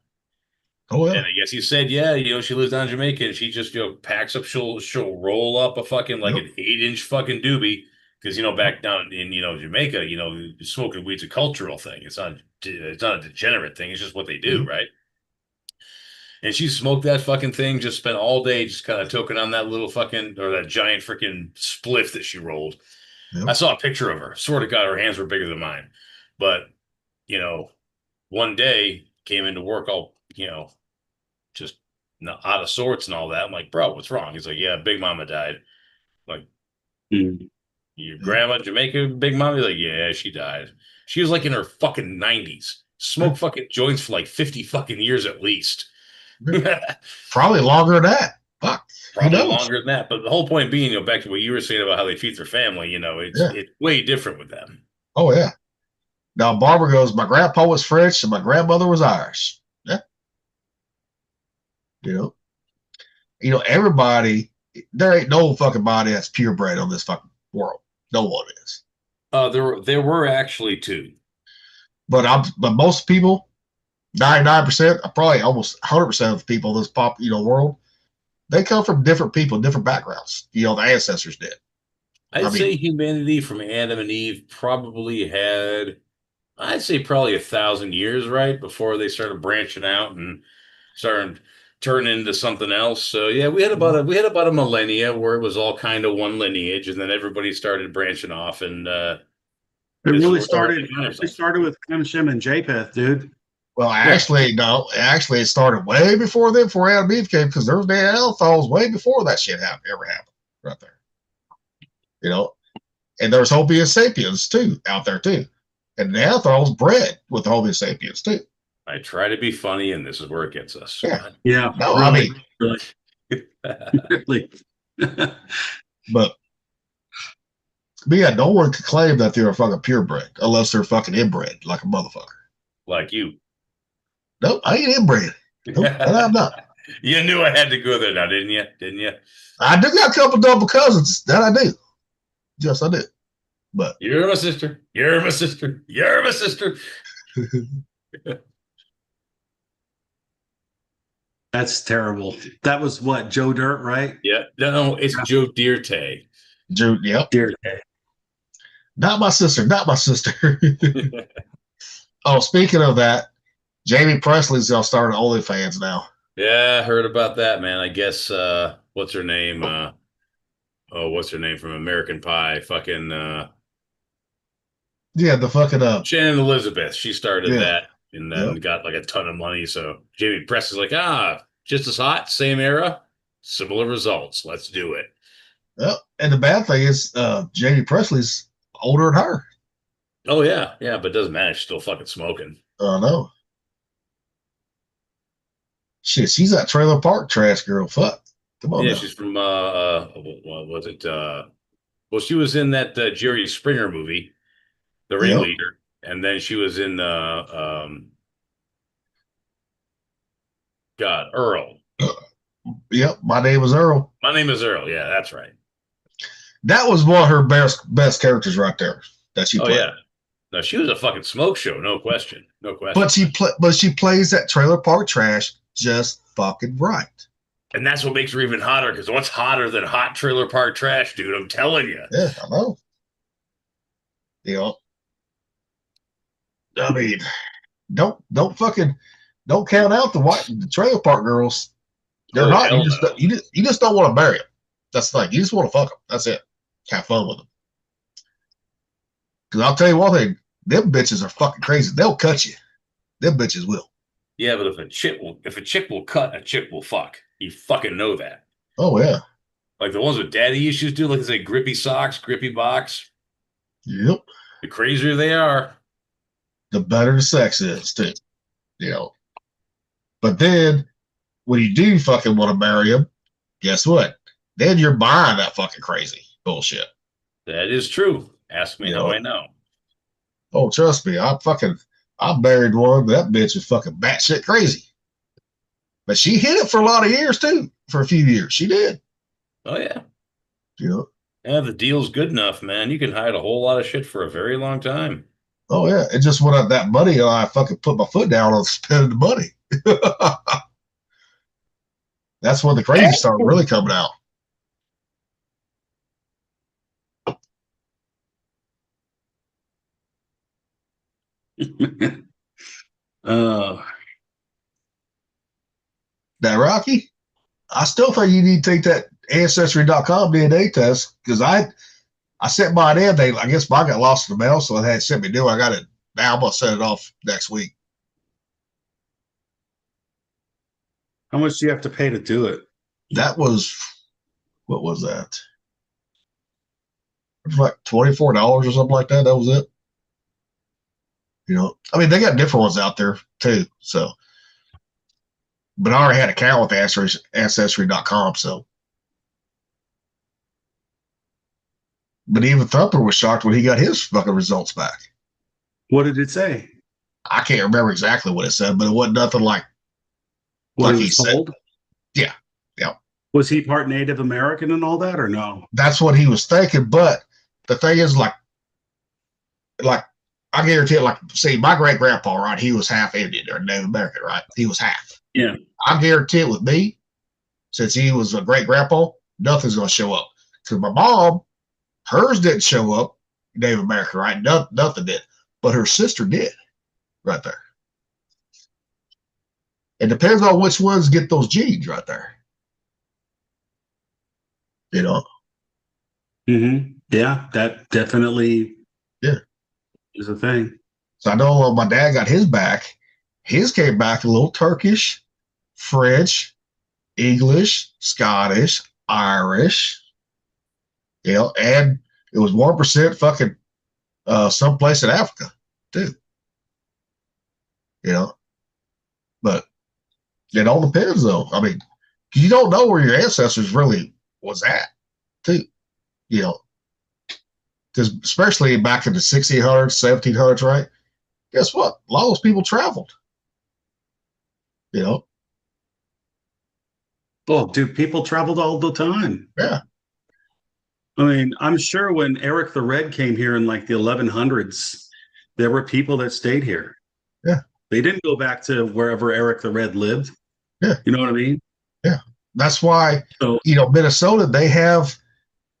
Oh, yeah. And I guess he said, yeah, she lives down in Jamaica, and she just, packs up, she'll roll up a fucking, like an 8-inch fucking doobie. Because, back down in, Jamaica, smoking weed's a cultural thing. It's not a degenerate thing. It's just what they do, right? And she smoked that fucking thing, just spent all day just kind of toking on that little fucking, or that giant freaking spliff that she rolled. Yep. I saw a picture of her. Swear to God, her hands were bigger than mine. But, one day came into work all, just out of sorts and all that. I'm like, bro, what's wrong? He's like, yeah, Big Mama died. I'm like, your grandma in Jamaica, Big Mama? He's like, yeah, she died. She was like in her fucking 90s. Smoked fucking joints for like 50 fucking years at least. Probably longer than that. Fuck. Probably longer than that. But the whole point being, back to what you were saying about how they treat their family, it's way different with them. Oh, yeah. Now, Barbara goes, my grandpa was French and my grandmother was Irish. Yeah. Everybody, there ain't no fucking body that's purebred on this fucking world. No one is. There were actually two. But most people, 99%, probably almost 100% of the people in this world, they come from different people, different backgrounds. The ancestors did. I'd say humanity from Adam and Eve probably had, I'd say probably 1,000 years, right, before they started branching out and started turning into something else. So yeah, we had about a millennia where it was all kind of one lineage, and then everybody started branching off. And it really started. It started with Shem and Japheth, dude. Well, actually, no. Actually, it started way before then, before Adam and Eve came, because there was Neanderthals way before that shit ever happened, right there. And there's Homo sapiens too out there too, and Neanderthals bred with Homo sapiens too. I try to be funny, and this is where it gets us. Yeah. No, really, really. But yeah, no one can claim that they're fucking purebred unless they're fucking inbred, like a motherfucker. Like you. Nope, I ain't inbred. Nope, I'm not. You knew I had to go there now, didn't you? Didn't you? I do got a couple double cousins. That I do. Yes, I do. But you're my sister. You're my sister. You're my sister. That's terrible. That was what, Joe Dirt, right? Yeah. No, it's Joe Dirte. Joe, yep. Dirte. Not my sister. Not my sister. Oh, speaking of that, Jamie Presley's all started OnlyFans now. Yeah, I heard about that, man. I guess what's her name? What's her name from American Pie? Fucking yeah, the fucking Shannon Elizabeth. She started that and then got like a ton of money. So Jamie Presley's like, just as hot, same era, similar results. Let's do it. Well, and the bad thing is Jamie Presley's older than her. Oh yeah, but it doesn't matter. She's still fucking smoking. Oh no. Shit, she's that Trailer Park Trash girl. Fuck. Come on. Yeah, now. she's from what was it? Well, she was in that Jerry Springer movie, The Ringleader, and then she was in Earl. Yep, My Name is Earl. My Name is Earl. Yeah, that's right. That was one of her best characters right there that she played. Oh yeah. No, she was a fucking smoke show, no question. No question. But she plays that Trailer Park Trash just fucking right. And that's what makes her even hotter, because what's hotter than hot Trailer Park Trash, dude? I'm telling you. Yeah, I know. I mean, don't count out the Trailer Park girls. They're hot. You just don't want to marry them. That's the thing. You just want to fuck them. That's it. Have fun with them. Because I'll tell you one thing, them bitches are fucking crazy. They'll cut you. Them bitches will. Yeah, but if a chick will cut, a chick will fuck. You fucking know that. Oh yeah. Like the ones with daddy issues, dude. Like I say, grippy socks, grippy box. Yep. The crazier they are, The better the sex is too. You know. But then when you do fucking want to marry him, guess what? Then you're buying that fucking crazy bullshit. that is true. Ask me how I know. Oh, trust me, I married one, but that bitch is fucking batshit crazy. But she hit it for a lot of years too. For a few years, she did. Oh yeah. You know. Yeah, the deal's good enough, man. You can hide a whole lot of shit for a very long time. Oh yeah, it just went up that money, and I fucking put my foot down on spending the money. That's when the crazy started really coming out. Now, Rocky, I still think you need to take that Ancestry.com DNA test because I sent mine in. I guess mine got lost in the mail, so they had sent me new. I got it now. I'm gonna set it off next week. How much do you have to pay to do it? That was, what was that? It was like $24 or something like that. That was it. You know, I mean, they got different ones out there too. So, but I already had an account with Ancestry.com. So, but even Thumper was shocked when he got his fucking results back. What did it say? I can't remember exactly what it said, but it wasn't nothing like What he he was said. told? Yeah. Yeah. Was he part Native American and all that, or no? That's what he was thinking. But the thing is, like I guarantee it, like, see, my great grandpa, right? He was half Indian or Native American, right? He was half. Yeah. I guarantee it with me, since he was a great grandpa, nothing's going to show up. Because my mom, hers didn't show up Native American, right? Nothing did. But her sister did, right there. It depends on which ones get those genes right there. You know? Mm-hmm. Yeah, that definitely is a thing. So I know when my dad got his back, his came back a little Turkish, French, English, Scottish, Irish, you know, and it was 1% fucking someplace in Africa too. You know, but it all depends though. I mean, you don't know where your ancestors really was at too, you know. Because especially back in the 1600s, 1700s, right? Guess what? A lot of those people traveled. You know? Oh, dude, people traveled all the time. Yeah. I mean, I'm sure when Eric the Red came here in like the 1100s, there were people that stayed here. Yeah. They didn't go back to wherever Eric the Red lived. Yeah. You know what I mean? Yeah. That's why, you know, Minnesota, they have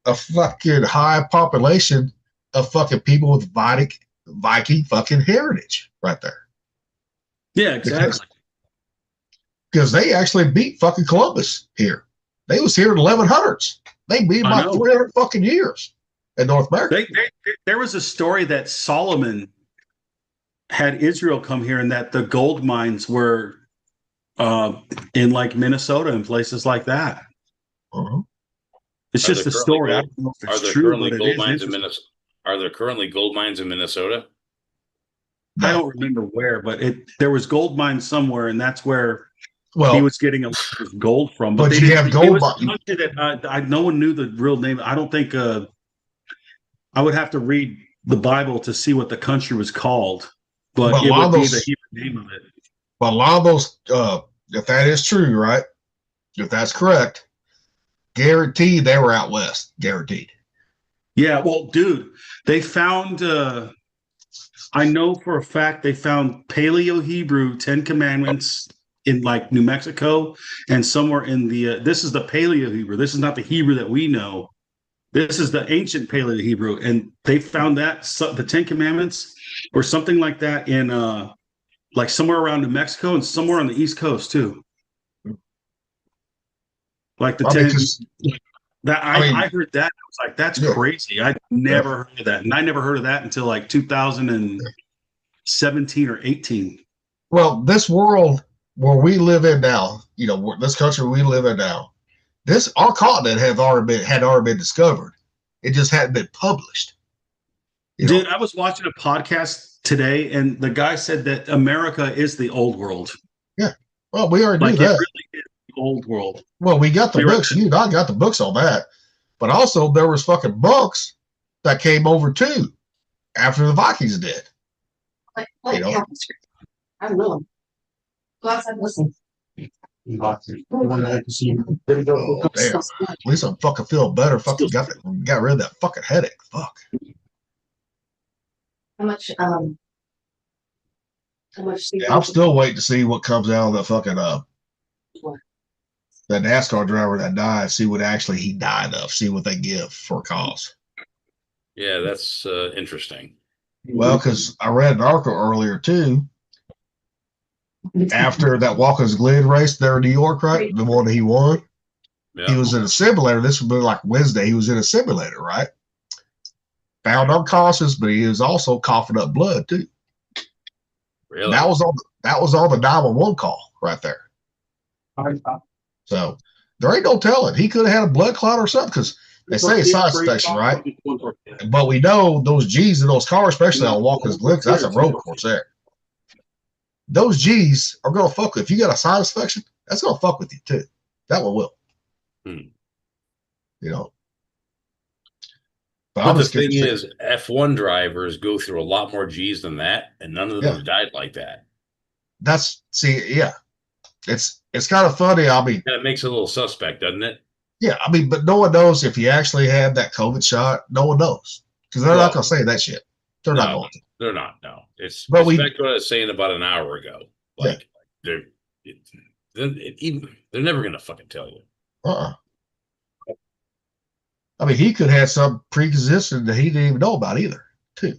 a fucking high population of fucking people with Viking fucking heritage right there. Yeah, exactly. Because they actually beat fucking Columbus here. They was here in the 1100s. They beat by 300 fucking years in North America. There was a story that Solomon had Israel come here and that the gold mines were in like Minnesota and places like that. Uh-huh. It's just a story. I don't know if it's true, but it is. Are there currently gold mines in Minnesota? I don't remember where, but there was gold mines somewhere, and that's where he was getting a lot of his gold from. But you have gold mines. No one knew the real name. I don't think I would have to read the Bible to see what the country was called, but it would be the Hebrew name of it. But a lot of those, if that is true, right? If that's correct, guaranteed they were out west. Guaranteed. Yeah, well, dude, they found, I know for a fact they found Paleo-Hebrew 10 Commandments in like New Mexico and somewhere in the, this is the Paleo-Hebrew. This is not the Hebrew that we know. This is the ancient Paleo-Hebrew. And they found that, the 10 Commandments or something like that in like somewhere around New Mexico and somewhere on the East Coast too. Like the 10, I heard that. I was like, that's crazy. I never heard of that. And I never heard of that until like 2017 or 18. Well, this world where we live in now, this country we live in now, our continent had already been discovered. It just hadn't been published. Dude, I was watching a podcast today, and the guy said that America is the old world. Yeah. Well, we already Like, knew it that. really is the old world. Well, we got the books. You and I got the books on that. But also, there was fucking books that came over too after the Vikings did. I don't know. Go outside and listen. Oh, damn. At least I'm fucking feeling better. Fucking got rid of that fucking headache. Fuck. How much sleep? Yeah, I'm still waiting to see what comes out of the fucking What? that NASCAR driver that died. See what actually he died of. See what they give for a cause. Yeah, that's interesting. Well, because I read an article earlier too. After that Watkins Glen race there in New York, right? The one that he won. Yeah. He was in a simulator. This would be like Wednesday. He was in a simulator, right? Found unconscious, but he was also coughing up blood too. Really? That was on the 911 call right there. So there ain't no telling. He could have had a blood clot or something because they say it's science fiction, right? But we know those G's in those cars, especially on Watkins Glen, 'cause that's a road course there. Those G's are going to fuck with. If you got a sinus infection, that's going to fuck with you too. That one will. But the thing is, F1 drivers go through a lot more G's than that, and none of them have died like that. It's kind of funny. I mean, that makes it a little suspect, doesn't it? Yeah, I mean, but no one knows if he actually had that COVID shot. No one knows because they're not going to say that shit. They're not going to. They're not. No, it's But back to what I was saying about an hour ago. Like they're never going to fucking tell you. I mean, he could have some pre-existing that he didn't even know about either, too.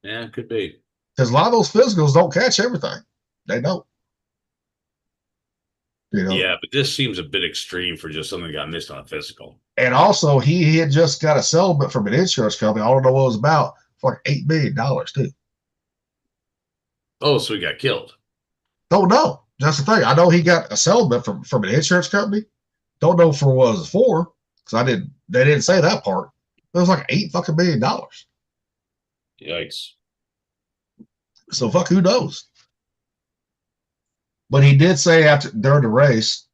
Yeah, it could be. Because a lot of those physicals don't catch everything. They don't. Yeah, but this seems a bit extreme for just something that got missed on a physical. And also, he had just got a settlement from an insurance company. I don't know what it was about for like $8 million, too. Oh, so he got killed. Don't know. That's the thing. I know he got a settlement from an insurance company. Don't know for what it was for because they didn't say that part. It was like $8 fucking million. Yikes. So fuck, who knows? But he did say during the race,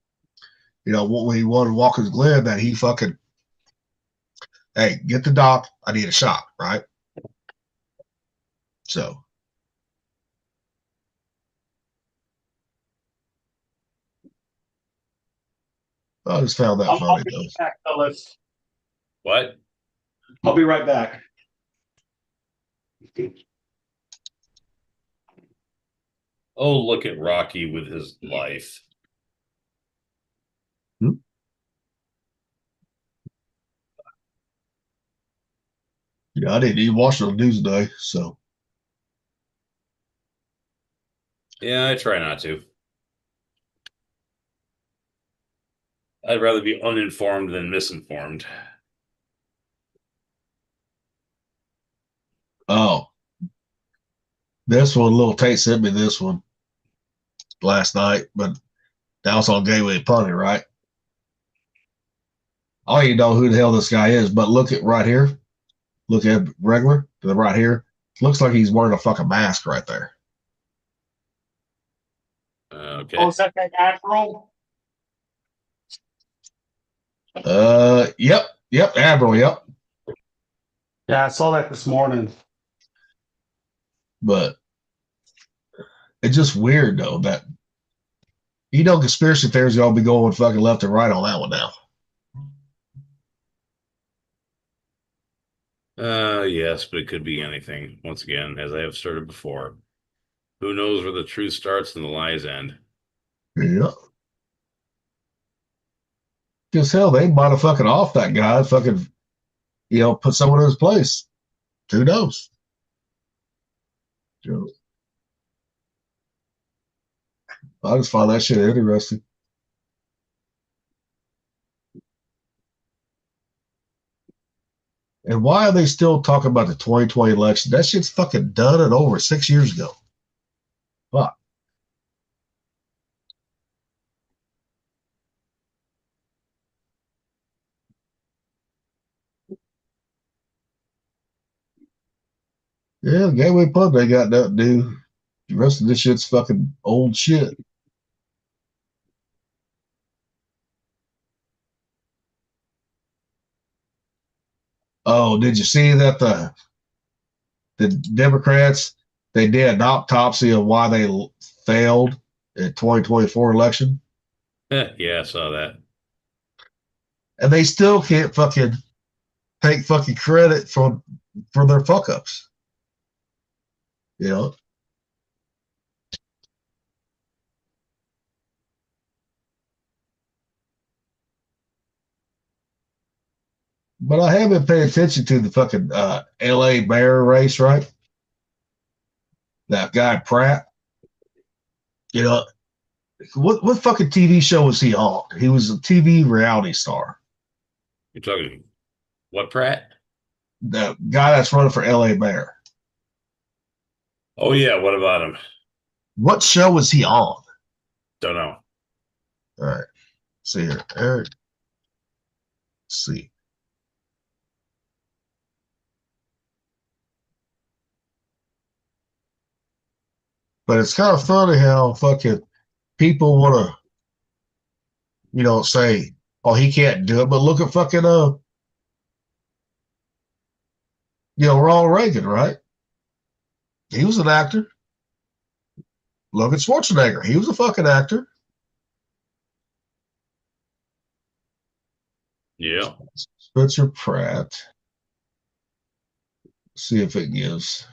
when he won Watkins Glen, that he fucking, hey, get the doc. I need a shot, right? So. I just found that funny, though. Back, fellas. What? I'll be right back. Oh, look at Rocky with his life. Yeah, I didn't even watch the news today, so. Yeah, I try not to. I'd rather be uninformed than misinformed. Oh. This one, Little Tate sent me this one last night, but that was on Gateway Punny, right? I don't even know who the hell this guy is, but look at right here. Look at regular to the right here. Looks like he's wearing a fucking mask right there. Okay. Oh, is that Admiral? Yep, Admiral, yep. Yeah, I saw that this morning. But it's just weird though that conspiracy theories are gonna be going fucking left and right on that one now. Yes, but it could be anything. Once again, as I have started before, who knows where the truth starts and the lies end? Yeah. Because hell, they might have fucking off that guy, fucking, put someone in his place. Who knows? I just find that shit interesting. And why are they still talking about the 2020 election? That shit's fucking done and over 6 years ago. Fuck. Yeah, the Gateway Pub, they got nothing to do. The rest of this shit's fucking old shit. Oh, did you see that the Democrats, they did an autopsy of why they failed in 2024 election, Yeah, I saw that. and they still can't fucking take fucking credit for their fuck ups. You know, but I have been paying attention to the fucking LA mayor race, right? That guy Pratt. You know, what fucking TV show was he on? He was a TV reality star. You're talking what, Pratt? The guy that's running for LA mayor. Oh yeah, what about him? What show was he on? Don't know. All right. See here. Eric. Let's see. But it's kind of funny how fucking people want to, say, oh, he can't do it. But look at fucking, Ronald Reagan, right? He was an actor. Look at Schwarzenegger. He was a fucking actor. Yeah. Spencer Pratt. See if it gives.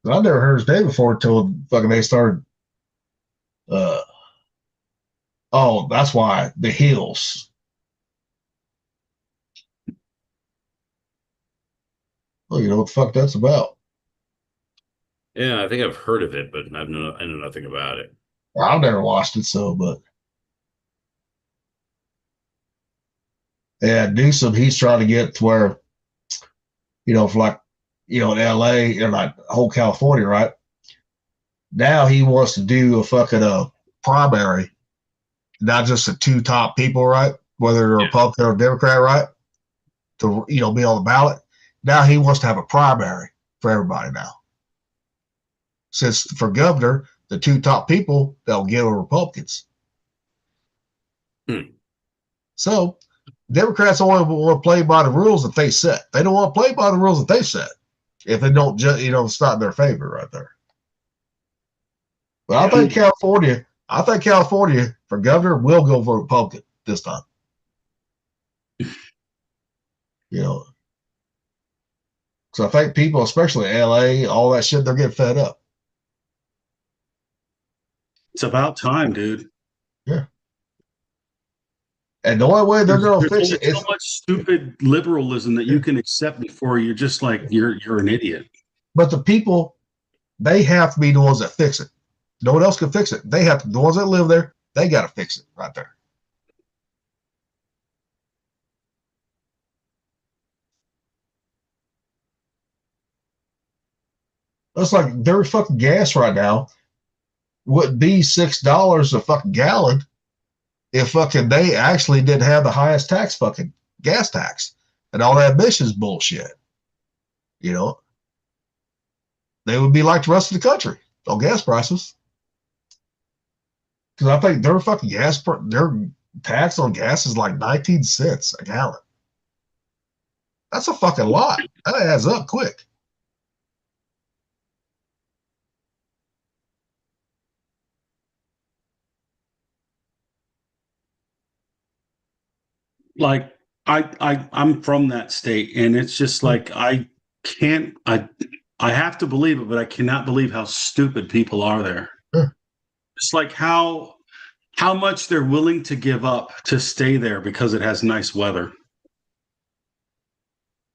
I never heard his name before until fucking they started. Oh, that's why the Hills. Well, you know what the fuck that's about. Yeah, I think I've heard of it, but I know nothing about it. I've never watched it, but yeah, Newsom, he's trying to get to where, for like, in LA and like whole California, right? Now he wants to do a fucking primary, not just the two top people, right? Whether they're Republican or Democrat, right? To be on the ballot. Now he wants to have a primary for everybody now. Since for governor, the two top people, they'll give are Republicans. So Democrats only want to play by the rules that they set. They don't want to play by the rules that they set. If they don't, it's not in their favor right there. But I think California for governor will go for Republican this time. So I think people, especially LA, all that shit, they're getting fed up. It's about time, dude. Yeah. And the only way they're going to fix it is so much stupid liberalism that you can accept before you're just like you're an idiot. But the people, they have to be the ones that fix it. No one else can fix it. They have to. The ones that live there, they got to fix it right there. That's like their fucking gas right now would be $6 a fucking gallon if fucking they actually didn't have the highest tax fucking gas tax and all that emissions bullshit. They would be like the rest of the country on gas prices. Because I think their fucking their tax on gas is like 19 cents a gallon. That's a fucking lot. That adds up quick. Like I'm from that state, and it's just like I have to believe it, but I cannot believe how stupid people are there. Sure. It's like how much they're willing to give up to stay there because it has nice weather.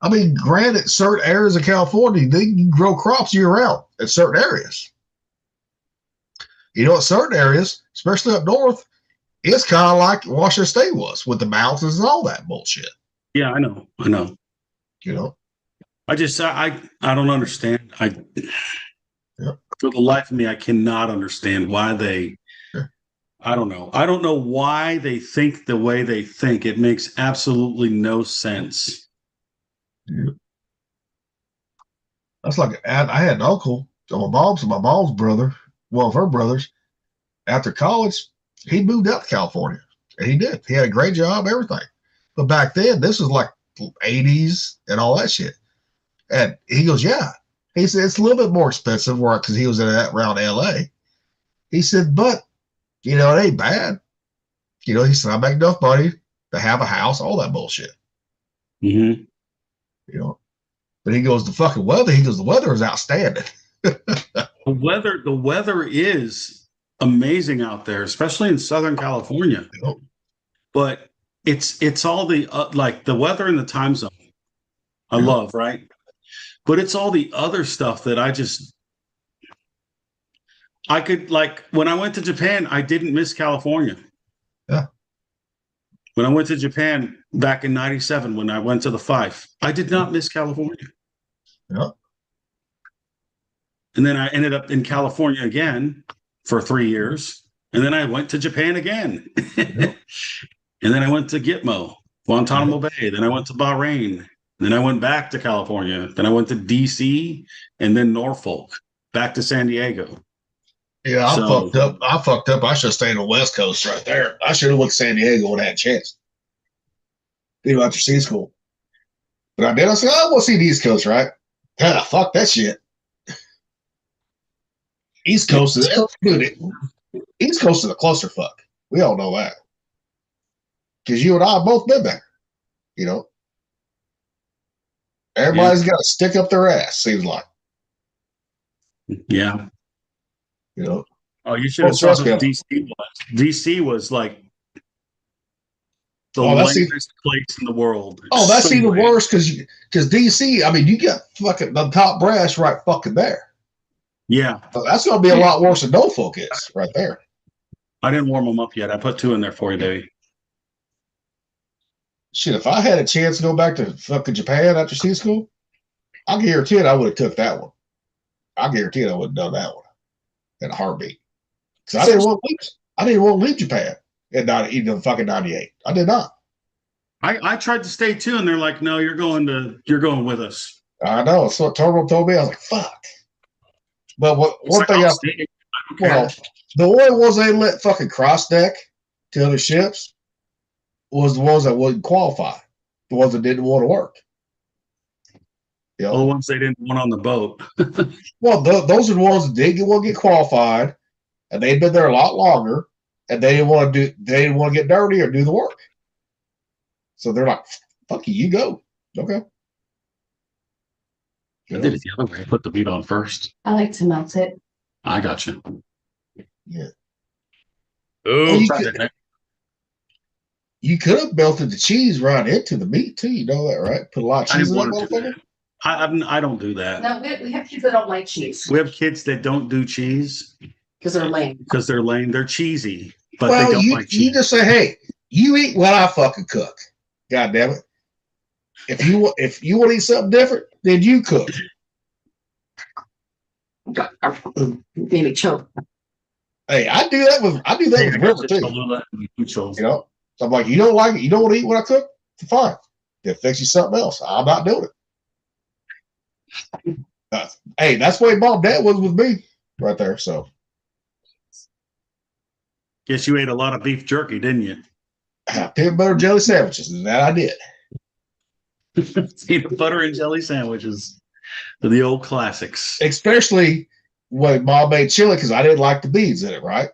I mean, granted, certain areas of California, they can grow crops year round in certain areas. In certain areas, especially up north, it's kind of like Washington State was with the mountains and all that bullshit. Yeah, I know. I just I don't understand. For the life of me, I cannot understand why they I don't know. I don't know why they think the way they think. It makes absolutely no sense. That's like I had an uncle on my mom's brother, one of her brothers. After college, he moved out to California, and he did. He had a great job, everything. But back then, this was like 80s and all that shit. And he goes, yeah. He said it's a little bit more expensive, because he was around LA. He said, but it ain't bad. He said I make enough money to have a house, all that bullshit. Mm-hmm. But he goes, the fucking weather. He goes, the weather is outstanding. The weather is amazing out there, especially in Southern California. But it's all the like the weather and the time zone. I love, right? But it's all the other stuff that I could, like, when I went to Japan, I didn't miss California. Yeah. When I went to Japan back in '97, when I went to the Fife, I did not miss California. Yeah. And then I ended up in California again for 3 years. And then I went to Japan again. And then I went to Gitmo, Guantanamo Bay. Then I went to Bahrain. Then I went back to California. Then I went to DC and then Norfolk, back to San Diego. Yeah, I fucked up. I should have stayed on the West Coast right there. I should have went to San Diego when I had a chance. After C school. But I did. I said, I want to see the East Coast, right? Ah, fuck that shit. East Coast is East Coast is a clusterfuck. We all know that. Because you and I have both been there. Everybody's got to stick up their ass, seems like. Yeah. Oh, you should have Well, saw what DC was. DC was like the lamest place in the world. Oh, that's even worse because DC, I mean, you got fucking the top brass right fucking there. Yeah. So that's going to be a lot worse than Norfolk is right there. I didn't warm them up yet. I put 2 in there for you, Davey. Shit, if I had a chance to go back to fucking Japan after C school, I guarantee it I would have took that one. I guarantee it I would have done that one in a heartbeat. Because I didn't want to leave Japan in fucking 98. I did not. I tried to stay too, and they're like, no, you're going with us. I know. That's what Turbo told me. I was like, fuck. But one thing the only ones they let fucking cross deck to other ships was the ones that wouldn't qualify. The ones that didn't want to work. The ones they didn't want on the boat. Well, those are the ones that didn't want to get qualified, and they'd been there a lot longer, and they didn't want to get dirty or do the work. So they're like, "Fuck you, you go." Okay. I did it the other way. I put the meat on first. I like to melt it. I got you. Yeah. Oh, you could have melted the cheese right into the meat too. You know that, right? Put a lot of cheese in that motherfucker. I don't do that. No, we have kids that don't like cheese. We have kids that don't do cheese because they're lame. They're cheesy, but they don't like cheese. You just say, "Hey, you eat what I fucking cook." God damn it! If you want to eat something different, then you cook. Maybe choke. Hey, I do that with River too. So I'm like, you don't like it, you don't want to eat what I cook? Fine. Then fix you something else. I'm not doing it. Hey, that's the way Mom and Dad was with me right there. So guess you ate a lot of beef jerky, didn't you? Peanut butter jelly sandwiches, and that I did. Peanut butter and jelly sandwiches. The old classics. Especially when Mom made chili because I didn't like the beans in it, right?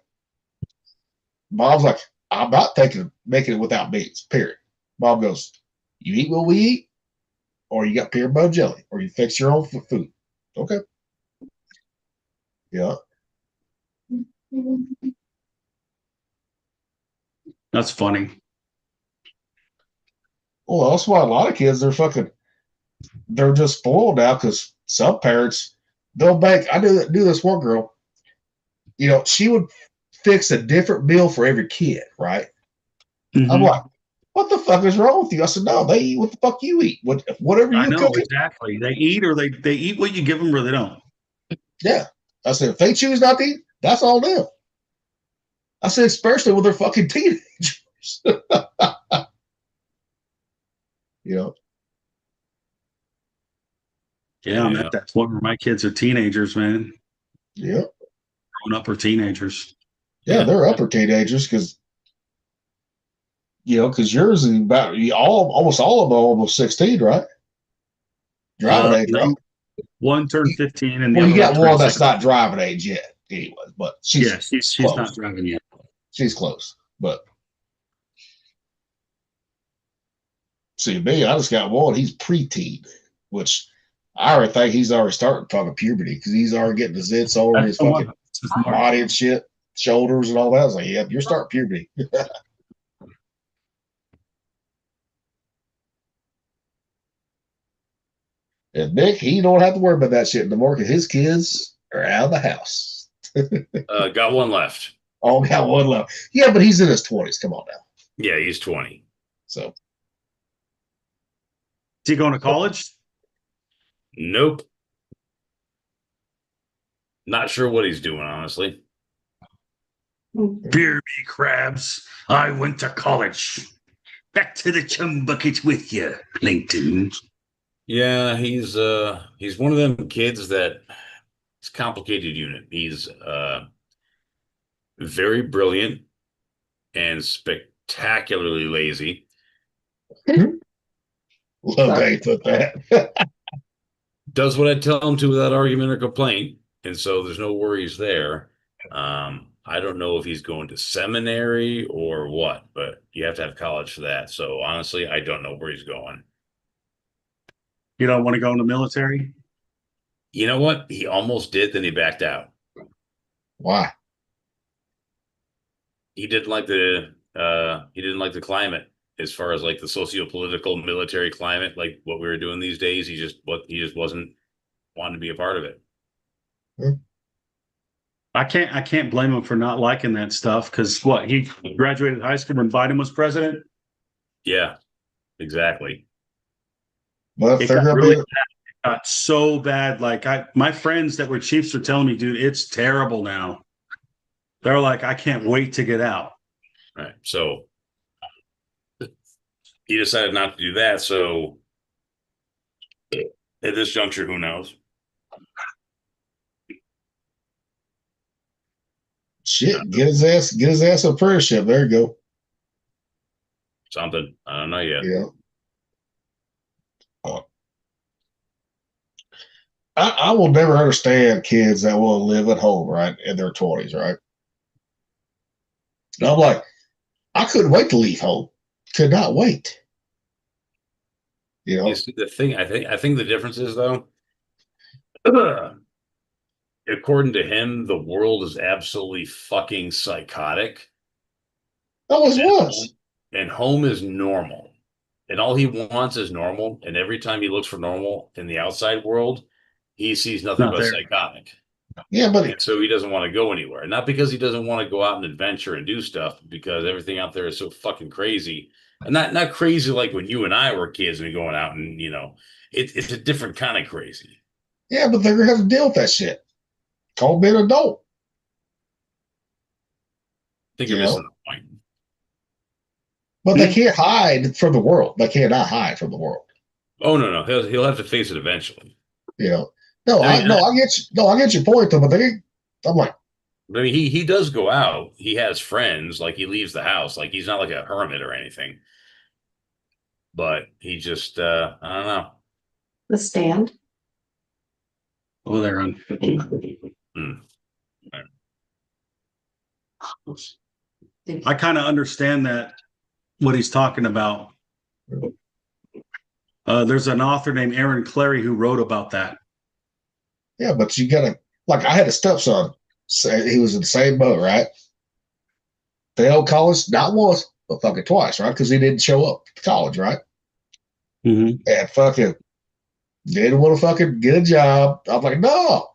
Mom's like, I'm not making it without beans, period. Mom goes, you eat what we eat, or you got peanut butter jelly, or you fix your own food. Okay. Yeah. That's funny. Well, that's why a lot of kids, they're just spoiled now because some parents, they'll make, I knew this one girl, she would fix a different meal for every kid, right? Mm-hmm. I'm like, what the fuck is wrong with you? I said, no, they eat what the fuck you eat. Whatever you cook. Exactly. They eat or they eat what you give them or they don't. Yeah. I said, if they choose not to eat, that's all them. I said, especially when they're fucking teenagers. You know? Yeah, I'm Yeah. at that point where my kids are teenagers, man. Yeah. Grown up or teenagers. Yeah, they're upper teenagers because, because yours is about almost all of them are almost 16, right? Driving age, No, right? one turned 15 and the Well, you other got one that's 26. not driving age yet, anyway. But she's she's close. not driving yet. She's close, but see me, I just got one. He's preteen, which I already think he's already starting fucking puberty because he's already getting the zits over his fucking body and shit, shoulders and all that. I was like, yep, you're starting puberty. And Nick, he don't have to worry about that shit no more because his kids are out of the house. Got one left. Oh, got one left. Yeah, but he's in his 20s. Come on now. Yeah, he's 20. So Is he going to college? Nope. Not sure what he's doing, honestly. Fear me, crabs. I went to college. Back to the chum bucket with you, Plankton. Yeah, he's one of them kids that it's a complicated unit. He's very brilliant and spectacularly lazy. love how you put that. Does what I tell him to without argument or complaint, and so there's no worries there. I don't know if he's going to seminary or what, but you have to have college for that. So honestly, I don't know where he's going. You don't want to go in the military? You know what? He almost did, then he backed out. Why? He didn't like the climate as far as like the socio-political military climate, like what we were doing these days. He just wasn't wanting to be a part of it. I can't blame him for not liking that stuff because he graduated high school when Biden was president. Yeah, exactly. Well, if It they're got gonna really be, bad. It got so bad. Like my friends that were Chiefs are telling me, dude, it's terrible now. They're like, I can't wait to get out. All right. So he decided not to do that. So at this juncture, who knows? shit, get his ass a apprenticeship. There you go. Something. I don't know yet. Yeah. I will never understand kids that will live at home, right, in their 20s, right? And I'm like, I couldn't wait to leave home. Could not wait. You see, the thing, I think the difference is though, according to him, the world is absolutely fucking psychotic. Always was. And home is normal. And all he wants is normal. And every time he looks for normal in the outside world, he sees nothing but psychotic. Yeah, but and so he doesn't want to go anywhere. Not because he doesn't want to go out and adventure and do stuff, but because everything out there is so fucking crazy. And not crazy like when you and I were kids and going out and, it's a different kind of crazy. Yeah, but they're gonna have to deal with that shit. Call me an adult. I think you're missing the point. But they can't hide from the world. They cannot hide from the world. Oh no. He'll have to face it eventually. I get your point though, but I'm like, I mean, he does go out. He has friends. Like he leaves the house. Like he's not like a hermit or anything. But he just, I don't know. The Stand. Oh, they're on. I kind of understand that what he's talking about. There's an author named Aaron Clarey who wrote about that. Yeah, but you gotta, like, I had a stepson. He was in the same boat, right? Failed college, not once, but fucking twice, right? Because he didn't show up to college, right? Mm-hmm. And fucking didn't want to fucking get a job. I'm like, no,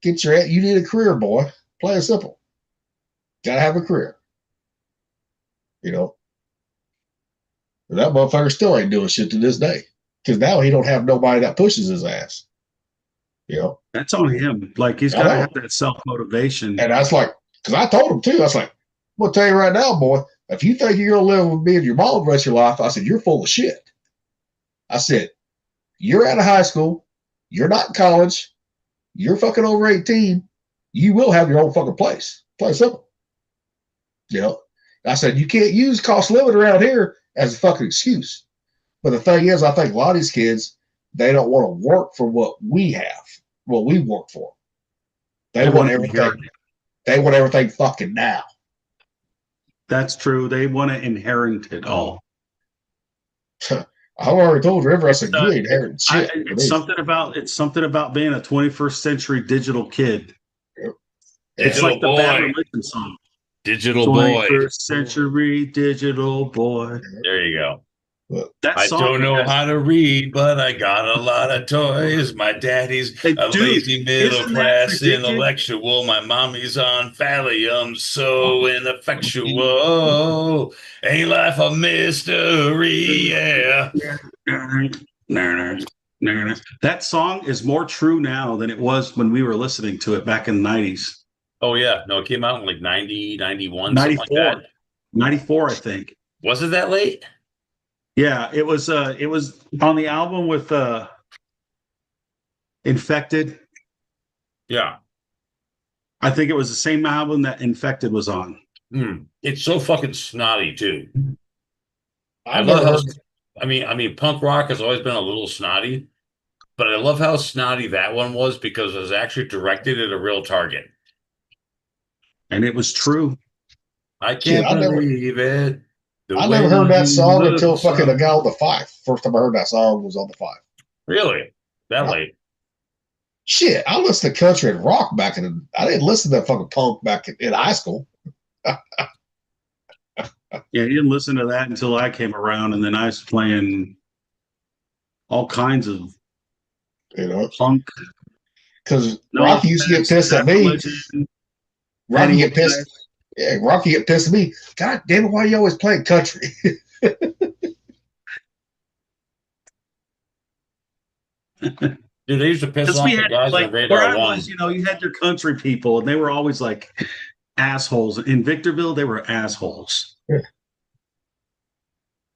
you need a career, boy. Plain and simple. Gotta have a career. And that motherfucker still ain't doing shit to this day. Because now he don't have nobody that pushes his ass. That's on him. Like he's got to have that self-motivation. And that's like, because I told him too, I was like, gonna tell you right now, boy, if you think you're gonna live with me and your mom the rest of your life, I said, you're full of shit. I said, you're out of high school, you're not in college, you're fucking over 18, you will have your own fucking place. Plain simple. You know, I said, you can't use cost of living around here as a fucking excuse. But the thing is, I think a lot of these kids, they don't want to work for what we have, what we work for. They want everything. They want everything fucking now. That's true. They want to inherit it all. I already told River, I said, you ain't inheriting shit. It's something about being a 21st century digital kid. Yep. It's Digital like the boy. Bad Religion song. Digital boy. 21st century digital boy. There you go. That I song don't know has- how to read, but I got a lot of toys. My daddy's a lazy middle isn't that class ridiculous? intellectual. My mommy's on Valium, so ineffectual. Ain't life a mystery? Yeah. That song is more true now than it was when we were listening to it back in the 90s. Oh, yeah. No, it came out in like 90, 91, something like 94. that. 94, I think. Was it that late? Yeah, it was on the album with Infected. Yeah. I think it was the same album that Infected was on. It's so fucking snotty, too. I I've love never how, heard. I mean, punk rock has always been a little snotty, but I love how snotty that one was because it was actually directed at a real target. And it was true. I can't I never- believe it. The I never way heard that you song look, until fucking son. a guy on the Five. First time I heard that song was on the Five. Really? That Yeah. late? Shit, I listened to country and rock back in. I didn't listen to that fucking punk back in high school. Yeah, you didn't listen to that until I came around, and then I was playing all kinds of You know, punk. because No Rocky used to get offense, pissed at Bad me. Religion, Rocky get Pennywise. pissed. Yeah, Rocky get pissed at me. God damn it, why you always playing country? Dude, they used to piss Because off we the had guys like on where Radar I 1. was, you had your country people, and they were always like assholes. In Victorville, they were assholes. Yeah.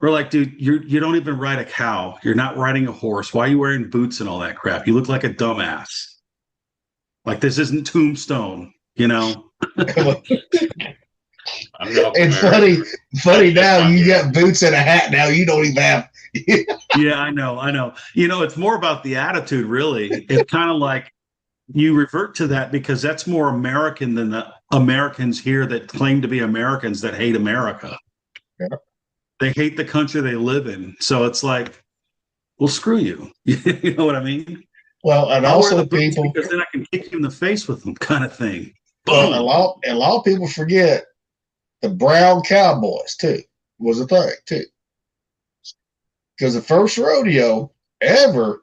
We're like, dude, you don't even ride a cow. You're not riding a horse. Why are you wearing boots and all that crap? You look like a dumbass. Like this isn't Tombstone, I'm not It's American. funny now. You got boots and a hat now. You don't even have. Yeah, I know. It's more about the attitude, really. It's kind of like you revert to that because that's more American than the Americans here that claim to be Americans that hate America. Yeah. They hate the country they live in. So it's like, well, screw you. You know what I mean? Well, and I'll wear also the boots people. because then I can kick you in the face with them, kind of thing. Well, Boom. a lot of people forget the brown cowboys too was a thing too, because the first rodeo ever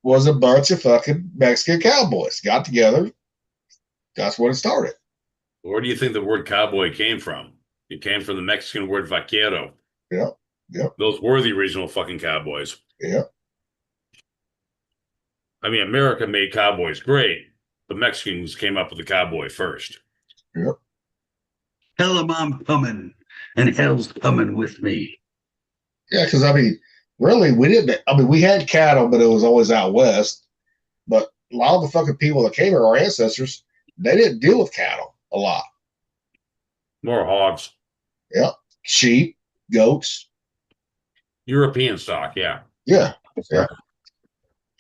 was a bunch of fucking Mexican cowboys got together. That's when it started. Where do you think the word cowboy came from? It came from the Mexican word vaquero. Yeah, yeah, Those were the original fucking cowboys. yeah. I mean, America made cowboys great. The Mexicans came up with the cowboy first. Yep. Tell them I'm coming, and hell's coming with me. Yeah, because I mean, really, we didn't. I mean, we had cattle, but it was always out west. But a lot of the fucking people that came here, our ancestors, they didn't deal with cattle a lot. More hogs. Yeah, sheep, goats. European stock, yeah. Yeah, yeah.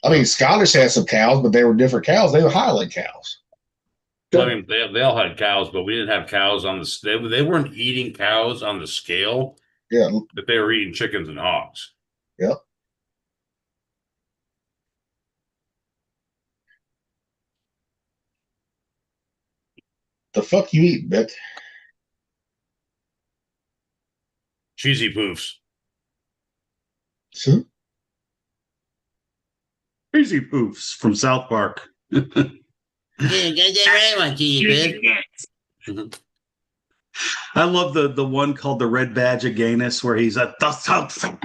I mean, Scottish had some cows, but they were different cows. They were Highland cows. I mean, they all had cows, but we didn't have cows on the. They weren't eating cows on the scale Yeah, that they were eating chickens and hogs. yeah. The fuck you eat, Vic? Cheesy poofs. Soup? Crazy Poofs from South Park. I love the one called the Red Badge of Gayness, where he's at the South. Can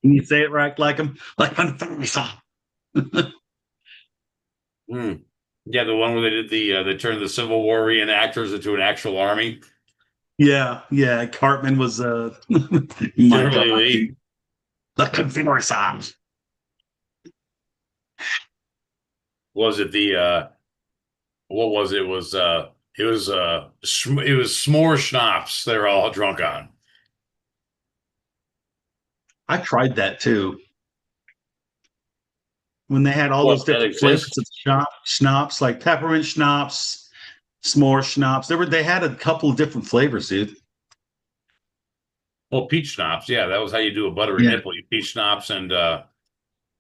you say it right like him? Like on Yeah, the one where they did they turned the Civil War reenactors into an actual army. Yeah. Cartman was my Generally, God. Lee. Looking for some. Was it the what was it? It was s'more schnapps they're all drunk on. I tried that too. When they had all What, those that different flavors exists? of schnapps, like peppermint schnapps, s'more schnapps. They had a couple of different flavors, dude. Well, peach schnapps, yeah, that was how you do a buttery Yeah. nipple. You peach schnapps and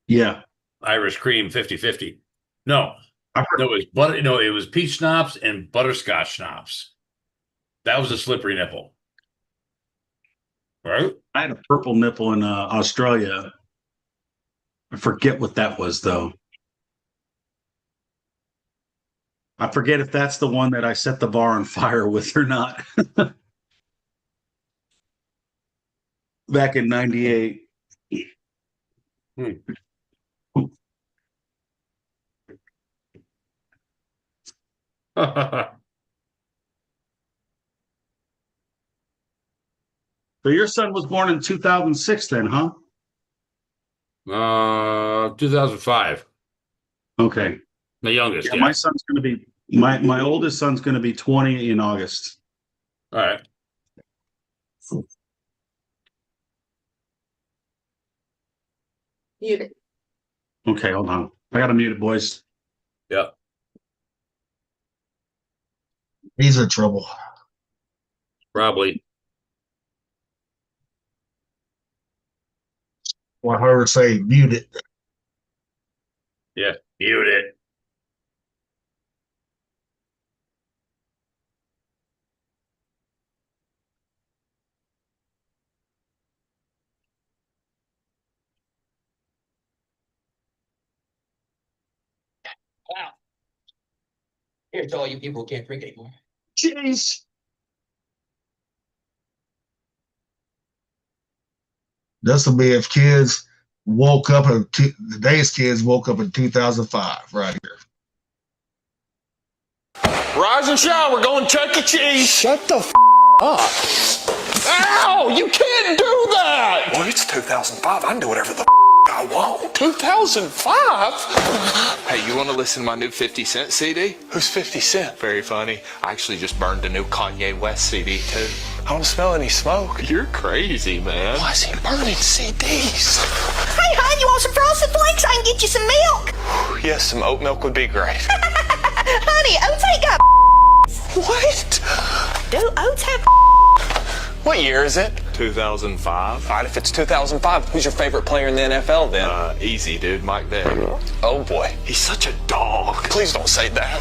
Yeah. Irish cream 50-50. No, I heard- no, it was peach schnapps and butterscotch schnapps. That was a slippery nipple. Right? I had a purple nipple in Australia. I forget what that was, though. I forget if that's the one that I set the bar on fire with or not. Back in '98. So your son was born in 2006 then, huh? 2005. Okay. The youngest, Yeah, yeah. my son's going to be my oldest son's going to be 20 in August. All right. Mute it. Okay, hold on. I got to mute it, boys. Yeah. He's in trouble. Probably. Well, I heard her say mute it. Yeah. Mute it. Wow. Here to all you people who can't drink anymore. Jeez. This will be if kids woke up in today's kids woke up in 2005, right here. Rise and shine. We're going Chuck E. Cheese. Shut the up. Ow! You can't do that. Well, it's 2005. I can do whatever the I want. 2005. Hey, you want to listen to my new 50 Cent CD? Who's 50 Cent? Very funny. I actually just burned a new Kanye West CD, too. I don't smell any smoke. You're crazy, man. Why is he burning CDs? Hey, hon, you want some Frosted Flakes? I can get you some milk. Yes, some oat milk would be great. Honey, oats ain't got What? Do oats have What year is it? 2005. All right, if it's 2005, who's your favorite player in the NFL then? Easy, dude. Mike Vick. Oh boy, He's such a dog. please don't say that.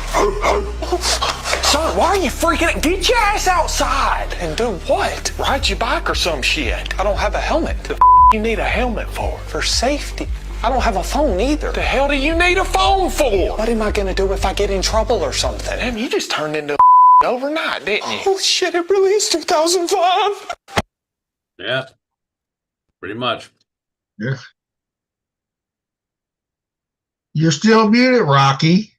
Son, why are you freaking out? Get your ass outside. And do what? Ride your bike or some shit. I don't have a helmet. The you need a helmet for? For safety. I don't have a phone either. The hell do you need a phone for? What am I gonna do if I get in trouble or something? Damn, you just turned into overnight, didn't you? Oh shit, it really is 2005. Yeah. Pretty much. Yeah. You're still muted, Rocky.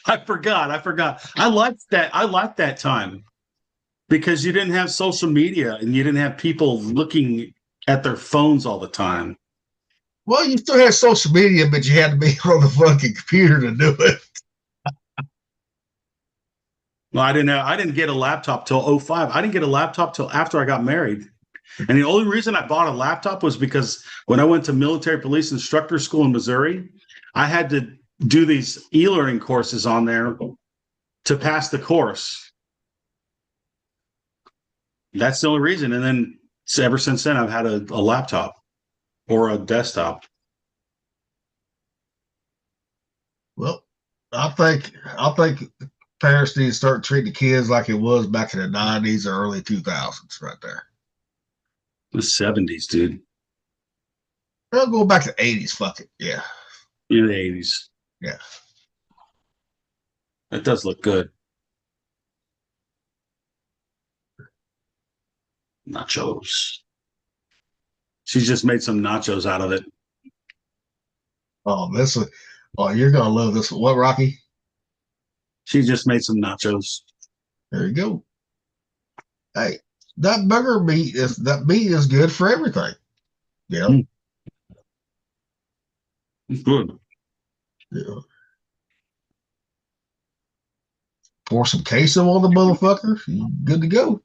I forgot. I liked that time because you didn't have social media and you didn't have people looking at their phones all the time. Well, you still had social media, but you had to be on the fucking computer to do it. Well, I didn't get a laptop till 05. I didn't get a laptop till after I got married. And the only reason I bought a laptop was because when I went to military police instructor school in Missouri, I had to do these e-learning courses on there to pass the course. That's the only reason. And then ever since then, I've had a laptop or a desktop. Well, I think parents need to start treating the kids like it was back in the 90s or early 2000s, right there. The 70s, dude. I'll go back to the 80s. Fuck it. Yeah. In the 80s. Yeah. That does look good. Nachos. She just made some nachos out of it. Oh, you're gonna love this one. What, Rocky? She just made some nachos. There you go. Hey, that meat is good for everything. Yeah. It's good. Yeah. Pour some queso on the motherfucker. You good to go.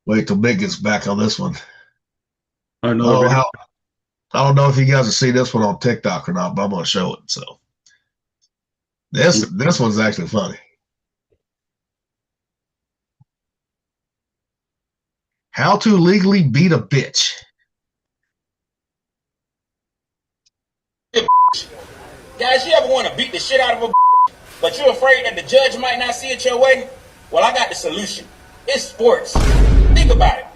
Wait till Mick gets back on this one. I know. I don't know if you guys have seen this one on TikTok or not, but I'm gonna show it. So this one's actually funny. How to legally beat a bitch. Guys, you ever want to beat the shit out of a but you're afraid that the judge might not see it your way? Well, I got the solution. It's sports. Think about it.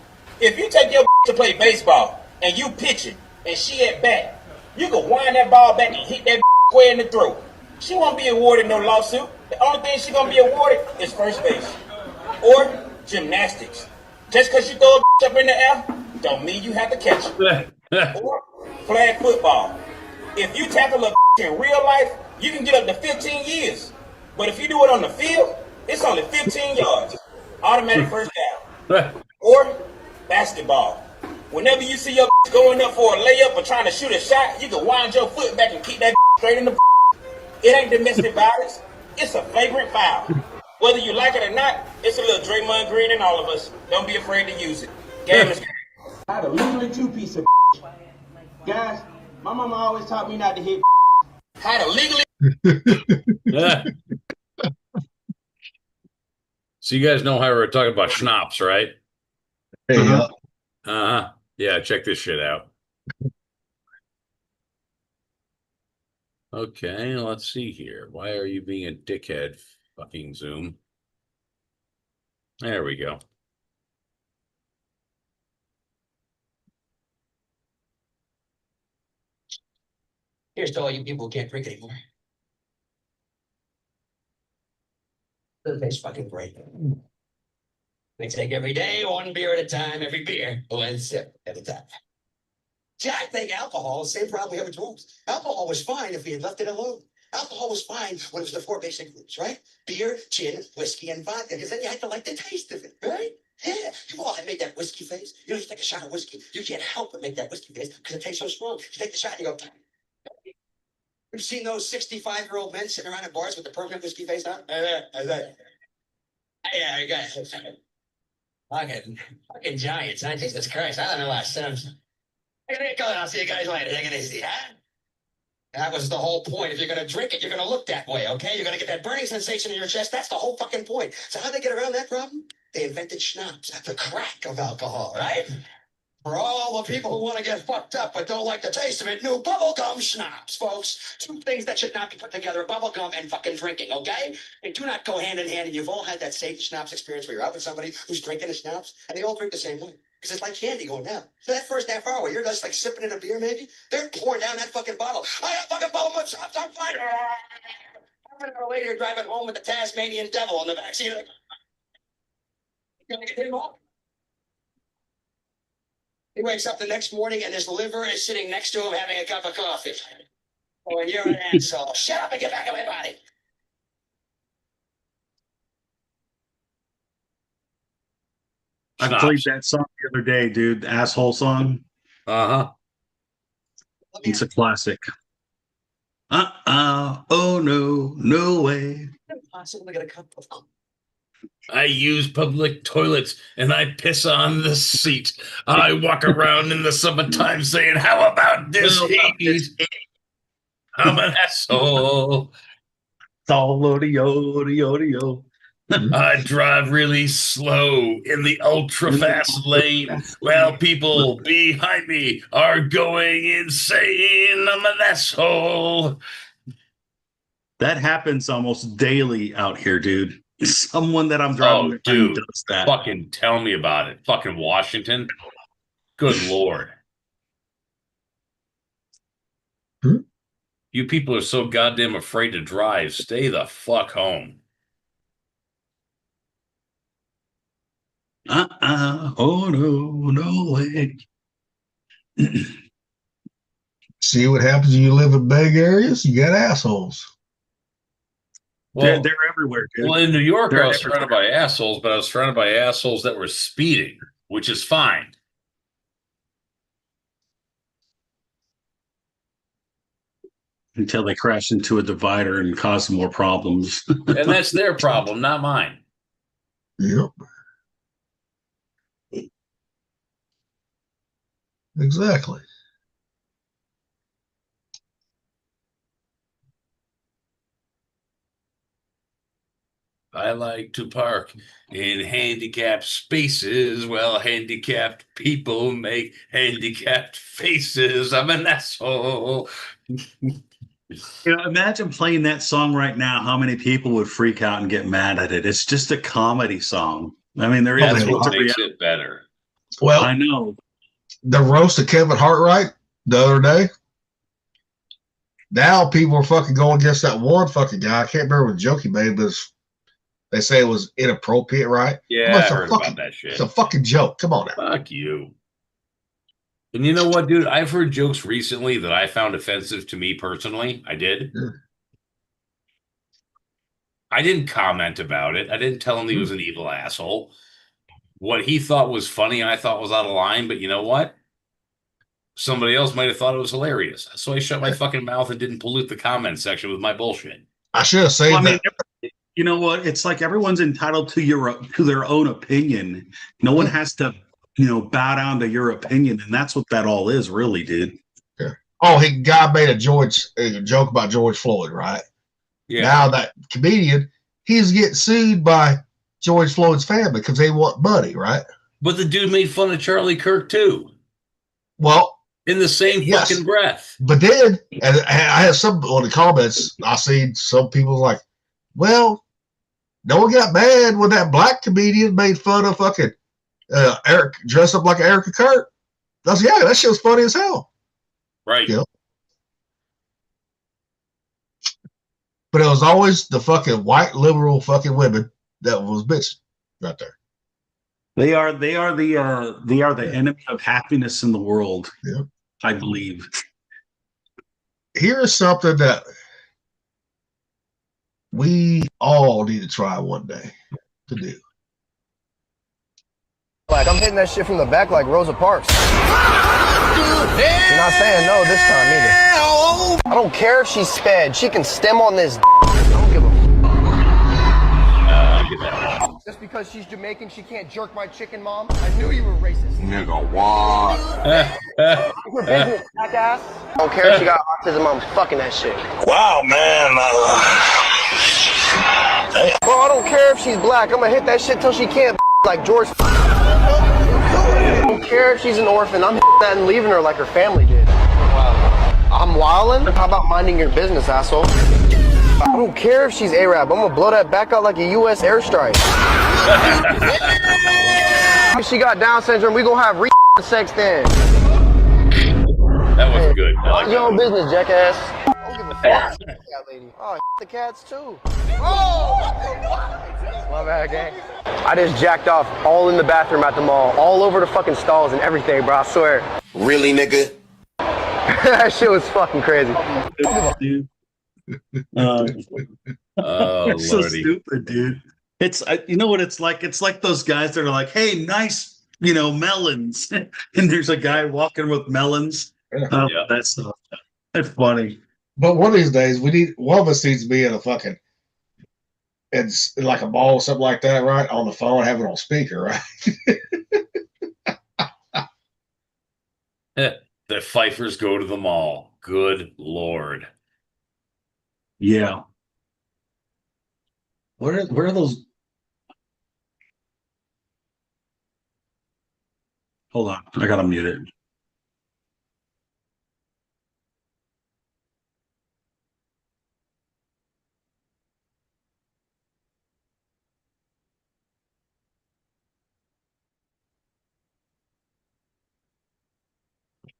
If you take your to play baseball and you pitch it and she at bat, you can wind that ball back and hit that square in the throat. She won't be awarded no lawsuit. The only thing she's gonna be awarded is first base. Or gymnastics. Just because you throw a up in the air, don't mean you have to catch it. Or flag football. If you tackle a in real life, you can get up to 15 years. But if you do it on the field, it's only 15 yards. Automatic first down. Or basketball. Whenever you see your going up for a layup or trying to shoot a shot, you can wind your foot back and keep that straight in the. It ain't domestic violence. It's a flagrant foul. Whether you like it or not, it's a little Draymond Green in all of us. Don't be afraid to use it. Game is. I had a legally two-piece of guys. My mama always taught me not to hit. Had a legally. So you guys know how we're talking about schnapps, right? Yeah, check this shit out. Okay, let's see here. Why are you being a dickhead, fucking Zoom? There we go. Here's to all you people who can't drink anymore. It tastes fucking great. They take every day, one beer at a time, every beer, one sip at a time. See, I think alcohol is the same problem we have with drugs. Alcohol was fine if we had left it alone. Alcohol was fine when it was the four basic groups, right? Beer, gin, whiskey, and vodka, because then you had to like the taste of it, right? Yeah, you all have made that whiskey face. You know, you take a shot of whiskey, you can't help but make that whiskey face because it tastes so strong. You take the shot and you go, you've seen those 65-year-old men sitting around at bars with the permanent whiskey face on? Yeah, I got it. Fucking giants, huh? Jesus Christ, I don't know what sense. I'll see you guys later. Take it easy, huh? That was the whole point. If you're going to drink it, you're going to look that way, okay? You're going to get that burning sensation in your chest. That's the whole fucking point. So how'd they get around that problem? They invented schnapps, the crack of alcohol, right? For all the people who want to get fucked up but don't like the taste of it, new bubblegum schnapps, folks. Two things that should not be put together, bubblegum and fucking drinking, okay? They do not go hand in hand, and you've all had that same schnapps experience where you're out with somebody who's drinking a schnapps, and they all drink the same way. Because it's like candy going down. So that first half hour where you're just like sipping in a beer maybe, they're pouring down that fucking bottle. I got fucking bubblegum schnapps, I'm fine. Half an hour later, you're driving home with the Tasmanian devil in the backseat. You're like, you're gonna get him off. He wakes up the next morning and his liver is sitting next to him having a cup of coffee. Oh, and you're an asshole. Shut up and get back in my body. I played that song the other day, dude. The asshole song. It's a classic. Oh no, no way. Possibly get a cup of coffee. I use public toilets and I piss on the seat. I walk around in the summertime saying, how about this heat? I'm an asshole. I drive really slow in the ultra fast lane while people behind me are going insane. I'm an asshole. That happens almost daily out here, dude. Someone that I'm driving with dude, does that. Fucking tell me about it. Fucking Washington. Good Lord. You people are so goddamn afraid to drive. Stay the fuck home. Oh no, no way. See what happens when you live in big areas? You got assholes. Well, they're everywhere, dude. well, in New York, They're I was surrounded by assholes, but I was surrounded by assholes that were speeding, which is fine. Until they crash into a divider and cause some more problems. And that's their problem, not mine. Yep. Exactly. I like to park in handicapped spaces. Well, handicapped people make handicapped faces. I'm an asshole. Imagine playing that song right now. How many people would freak out and get mad at it? It's just a comedy song. I mean, there is That's what makes it better. Well, I know. The roast of Kevin Hart, right? The other day. Now people are fucking going against that one fucking guy. I can't remember what joke he made, but they say it was inappropriate, right? Yeah, I heard about that shit. It's a fucking joke. Come on now. Fuck you. And you know what, dude? I've heard jokes recently that I found offensive to me personally. I did. Yeah. I didn't comment about it. I didn't tell him he was an evil asshole. What he thought was funny, I thought was out of line. But you know what? Somebody else might have thought it was hilarious. So I shut my fucking mouth and didn't pollute the comment section with my bullshit. I should have saved that. You know what? It's like everyone's entitled to their own opinion. No one has to, bow down to your opinion, and that's what that all is, really, dude. Yeah. Oh, guy made a joke about George Floyd, right? Yeah. Now that comedian, he's getting sued by George Floyd's family because they want money, right? But the dude made fun of Charlie Kirk too. Well, in the same fucking breath. But then, and I have some on the comments, I see some people like, well, no one got mad when that black comedian made fun of fucking Eric, dressed up like Erica Kurt. I was that shit was funny as hell. Right. You know? But it was always the fucking white liberal fucking women that was bitching right there. They are the enemy of happiness in the world. Yeah. I believe. Here's something that we all need to try one day to do. Like, I'm hitting that shit from the back like Rosa Parks. You're not saying no this time either. I don't care if she's sped. She can stem on this. I don't give a Just because she's Jamaican, she can't jerk my chicken, Mom? I knew you were racist. Nigga, what? Your business, jackass. I don't care if she got autism, I'm fucking that shit. Wow, man. Bro, I don't care if she's black. I'm gonna hit that shit till she can't like George. I don't care if she's an orphan. I'm that and leaving her like her family did. I'm wildin'? How about minding your business, asshole? I don't care if she's Arab. I'm gonna blow that back out like a U.S. airstrike. If she got Down syndrome, we gonna have sex then. That was good. Mind your own business, jackass. I don't give a fuck. Cat lady. Oh, the cats too. Oh! My bad, gang. I just jacked off all in the bathroom at the mall, all over the fucking stalls and everything, bro. I swear. Really, nigga? That shit was fucking crazy. It's so stupid, dude. It's you know what it's like? It's like those guys that are like, "Hey, nice, melons," and there's a guy walking with melons. Yeah. That's funny. But one of these days, one of us needs to be in a fucking, it's like a ball or something like that, right? On the phone, have it on speaker, right? The Pfeiffers go to the mall. Good Lord. Yeah. Where are those? Hold on, I gotta mute it.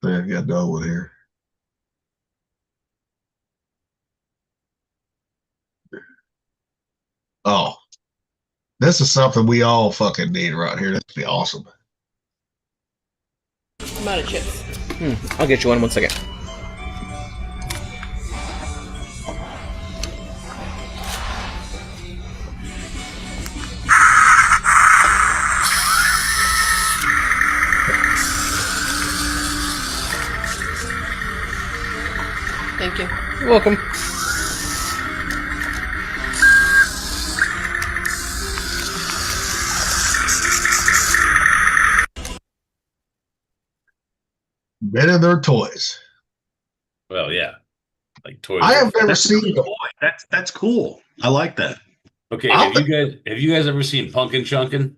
Man, got done with here. Oh, this is something we all fucking need right here. This would be awesome. I'm out of chips. I'll get you one second. Thank you. You're welcome. Men and their toys. Well, yeah, like toys. I are have fun. never That's a seen. cool toy. That's cool. I like that. Okay, have you guys ever seen Punkin' Chunkin'?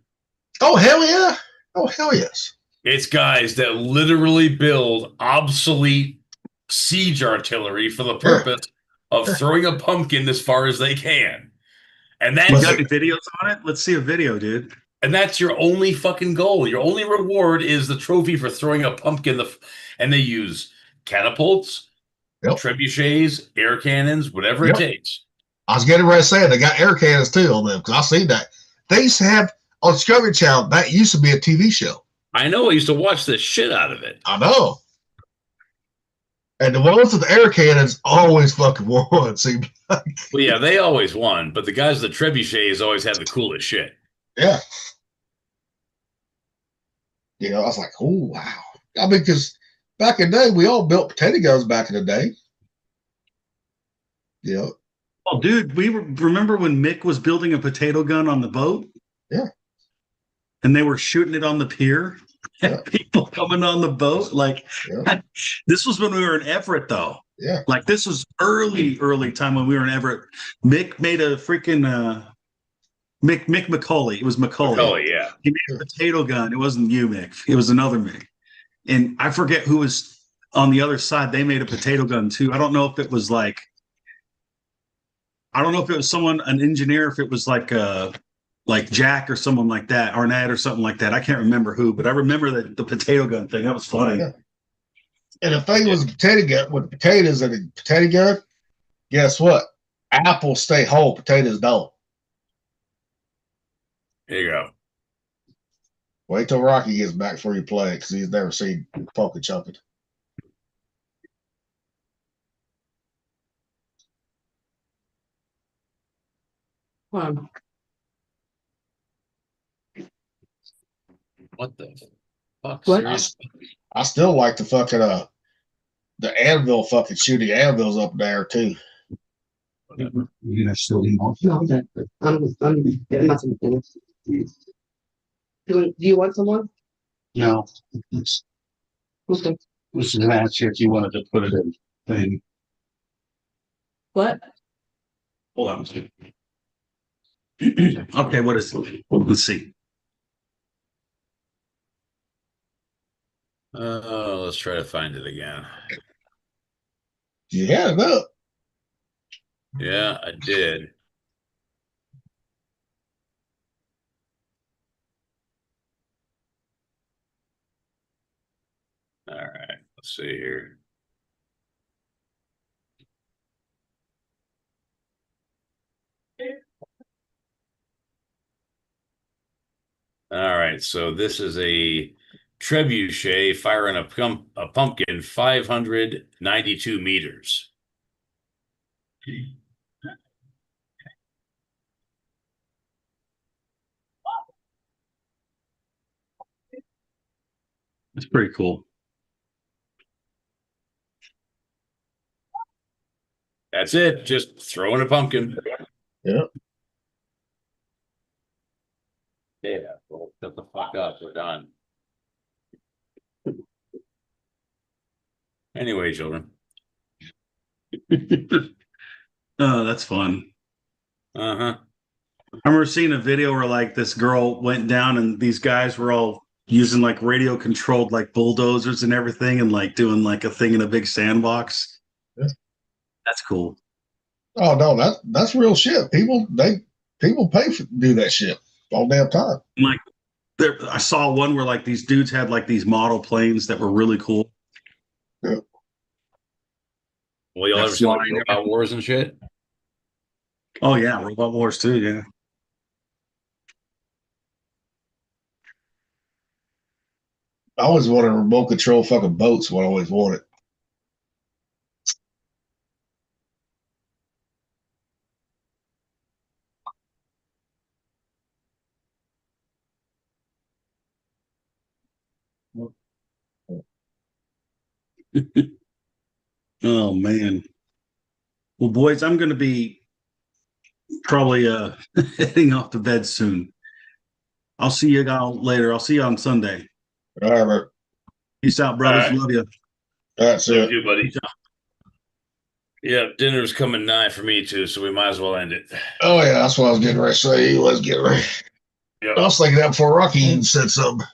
Oh hell yeah! Oh hell yes! It's guys that literally build obsolete siege artillery for the purpose of throwing a pumpkin as far as they can. And You that's got any videos on it? Let's see a video, dude. and that's your only fucking goal. Your only reward is the trophy for throwing a pumpkin. And they use catapults, trebuchets, air cannons, whatever it takes. I was getting ready to say it. They got air cannons too on them because I seen that. They used to have on Discovery Channel. That used to be a TV show. I know. I used to watch the shit out of it. I know. And the ones with the air cannons always fucking won. See, Well, yeah, they always won, but the guys with the trebuchets always had the coolest shit. yeah. You know, I was like, oh wow. I mean, because back in the day, we all built potato guns back in the day. You know. Oh, dude, remember when Mick was building a potato gun on the boat? Yeah. And they were shooting it on the pier. Yeah. People coming on the boat. Like, this was when we were in Everett, though. Yeah. Like, this was early time when we were in Everett. Mick made a freaking Mick McCauley. It was McCauley. McCauley, yeah. He made a potato gun. It wasn't you, Mick. It was another Mick. And I forget who was on the other side. They made a potato gun too. I don't know if it was someone, an engineer, if it was like Jack or someone like that, Arnett or something like that. I can't remember who, but I remember the potato gun thing. That was funny. Yeah. And the thing was a potato gun with potatoes and a potato gun, guess what? Apples stay whole, potatoes don't. There you go. Wait till Rocky gets back before you play it because he's never seen Punkin' Chunkin'. Wow. What the fuck? What? Seriously? I still like the fucking the anvil fucking shooting anvils up there too. No, I'm getting nothing. Do you want someone? No. Okay. This is an ask you if you wanted to put it in thing. What? Hold on. Okay, what is it? Let's see. Let's try to find it again. You had it up. Yeah, I did. All right, let's see here. All right, so this is a trebuchet firing a pumpkin 592 meters. It's pretty cool. That's it. Just throwing a pumpkin. Yeah. Yeah. Well, shut the fuck up. We're done. Anyway, children. Oh, that's fun. Uh-huh. I remember seeing a video where like this girl went down and these guys were all using like radio controlled like bulldozers and everything and like doing like a thing in a big sandbox. Yeah. That's cool. Oh no, that's real shit. People pay to do that shit all damn time. Like I saw one where like these dudes had like these model planes that were really cool. Yeah. Well, y'all ever see like Robot Wars and shit? Oh yeah, Robot Wars too, yeah. I always wanted a remote control fucking boats. What I always wanted. Oh man. Well, boys, I'm going to be probably heading off to bed soon. I'll see you guys later. I'll see you on Sunday. All right, bro. Peace out, brothers. All right. Love you. All right, see ya. You, buddy. Yeah, dinner's coming nigh for me too, so we might as well end it. Oh yeah, that's what I was getting ready to say. Let's get ready. Yeah. I was thinking that before Rocky even said something.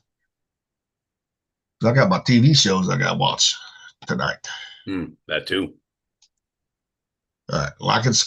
I got my TV shows I got to watch tonight. That too. All right, like and subscribe.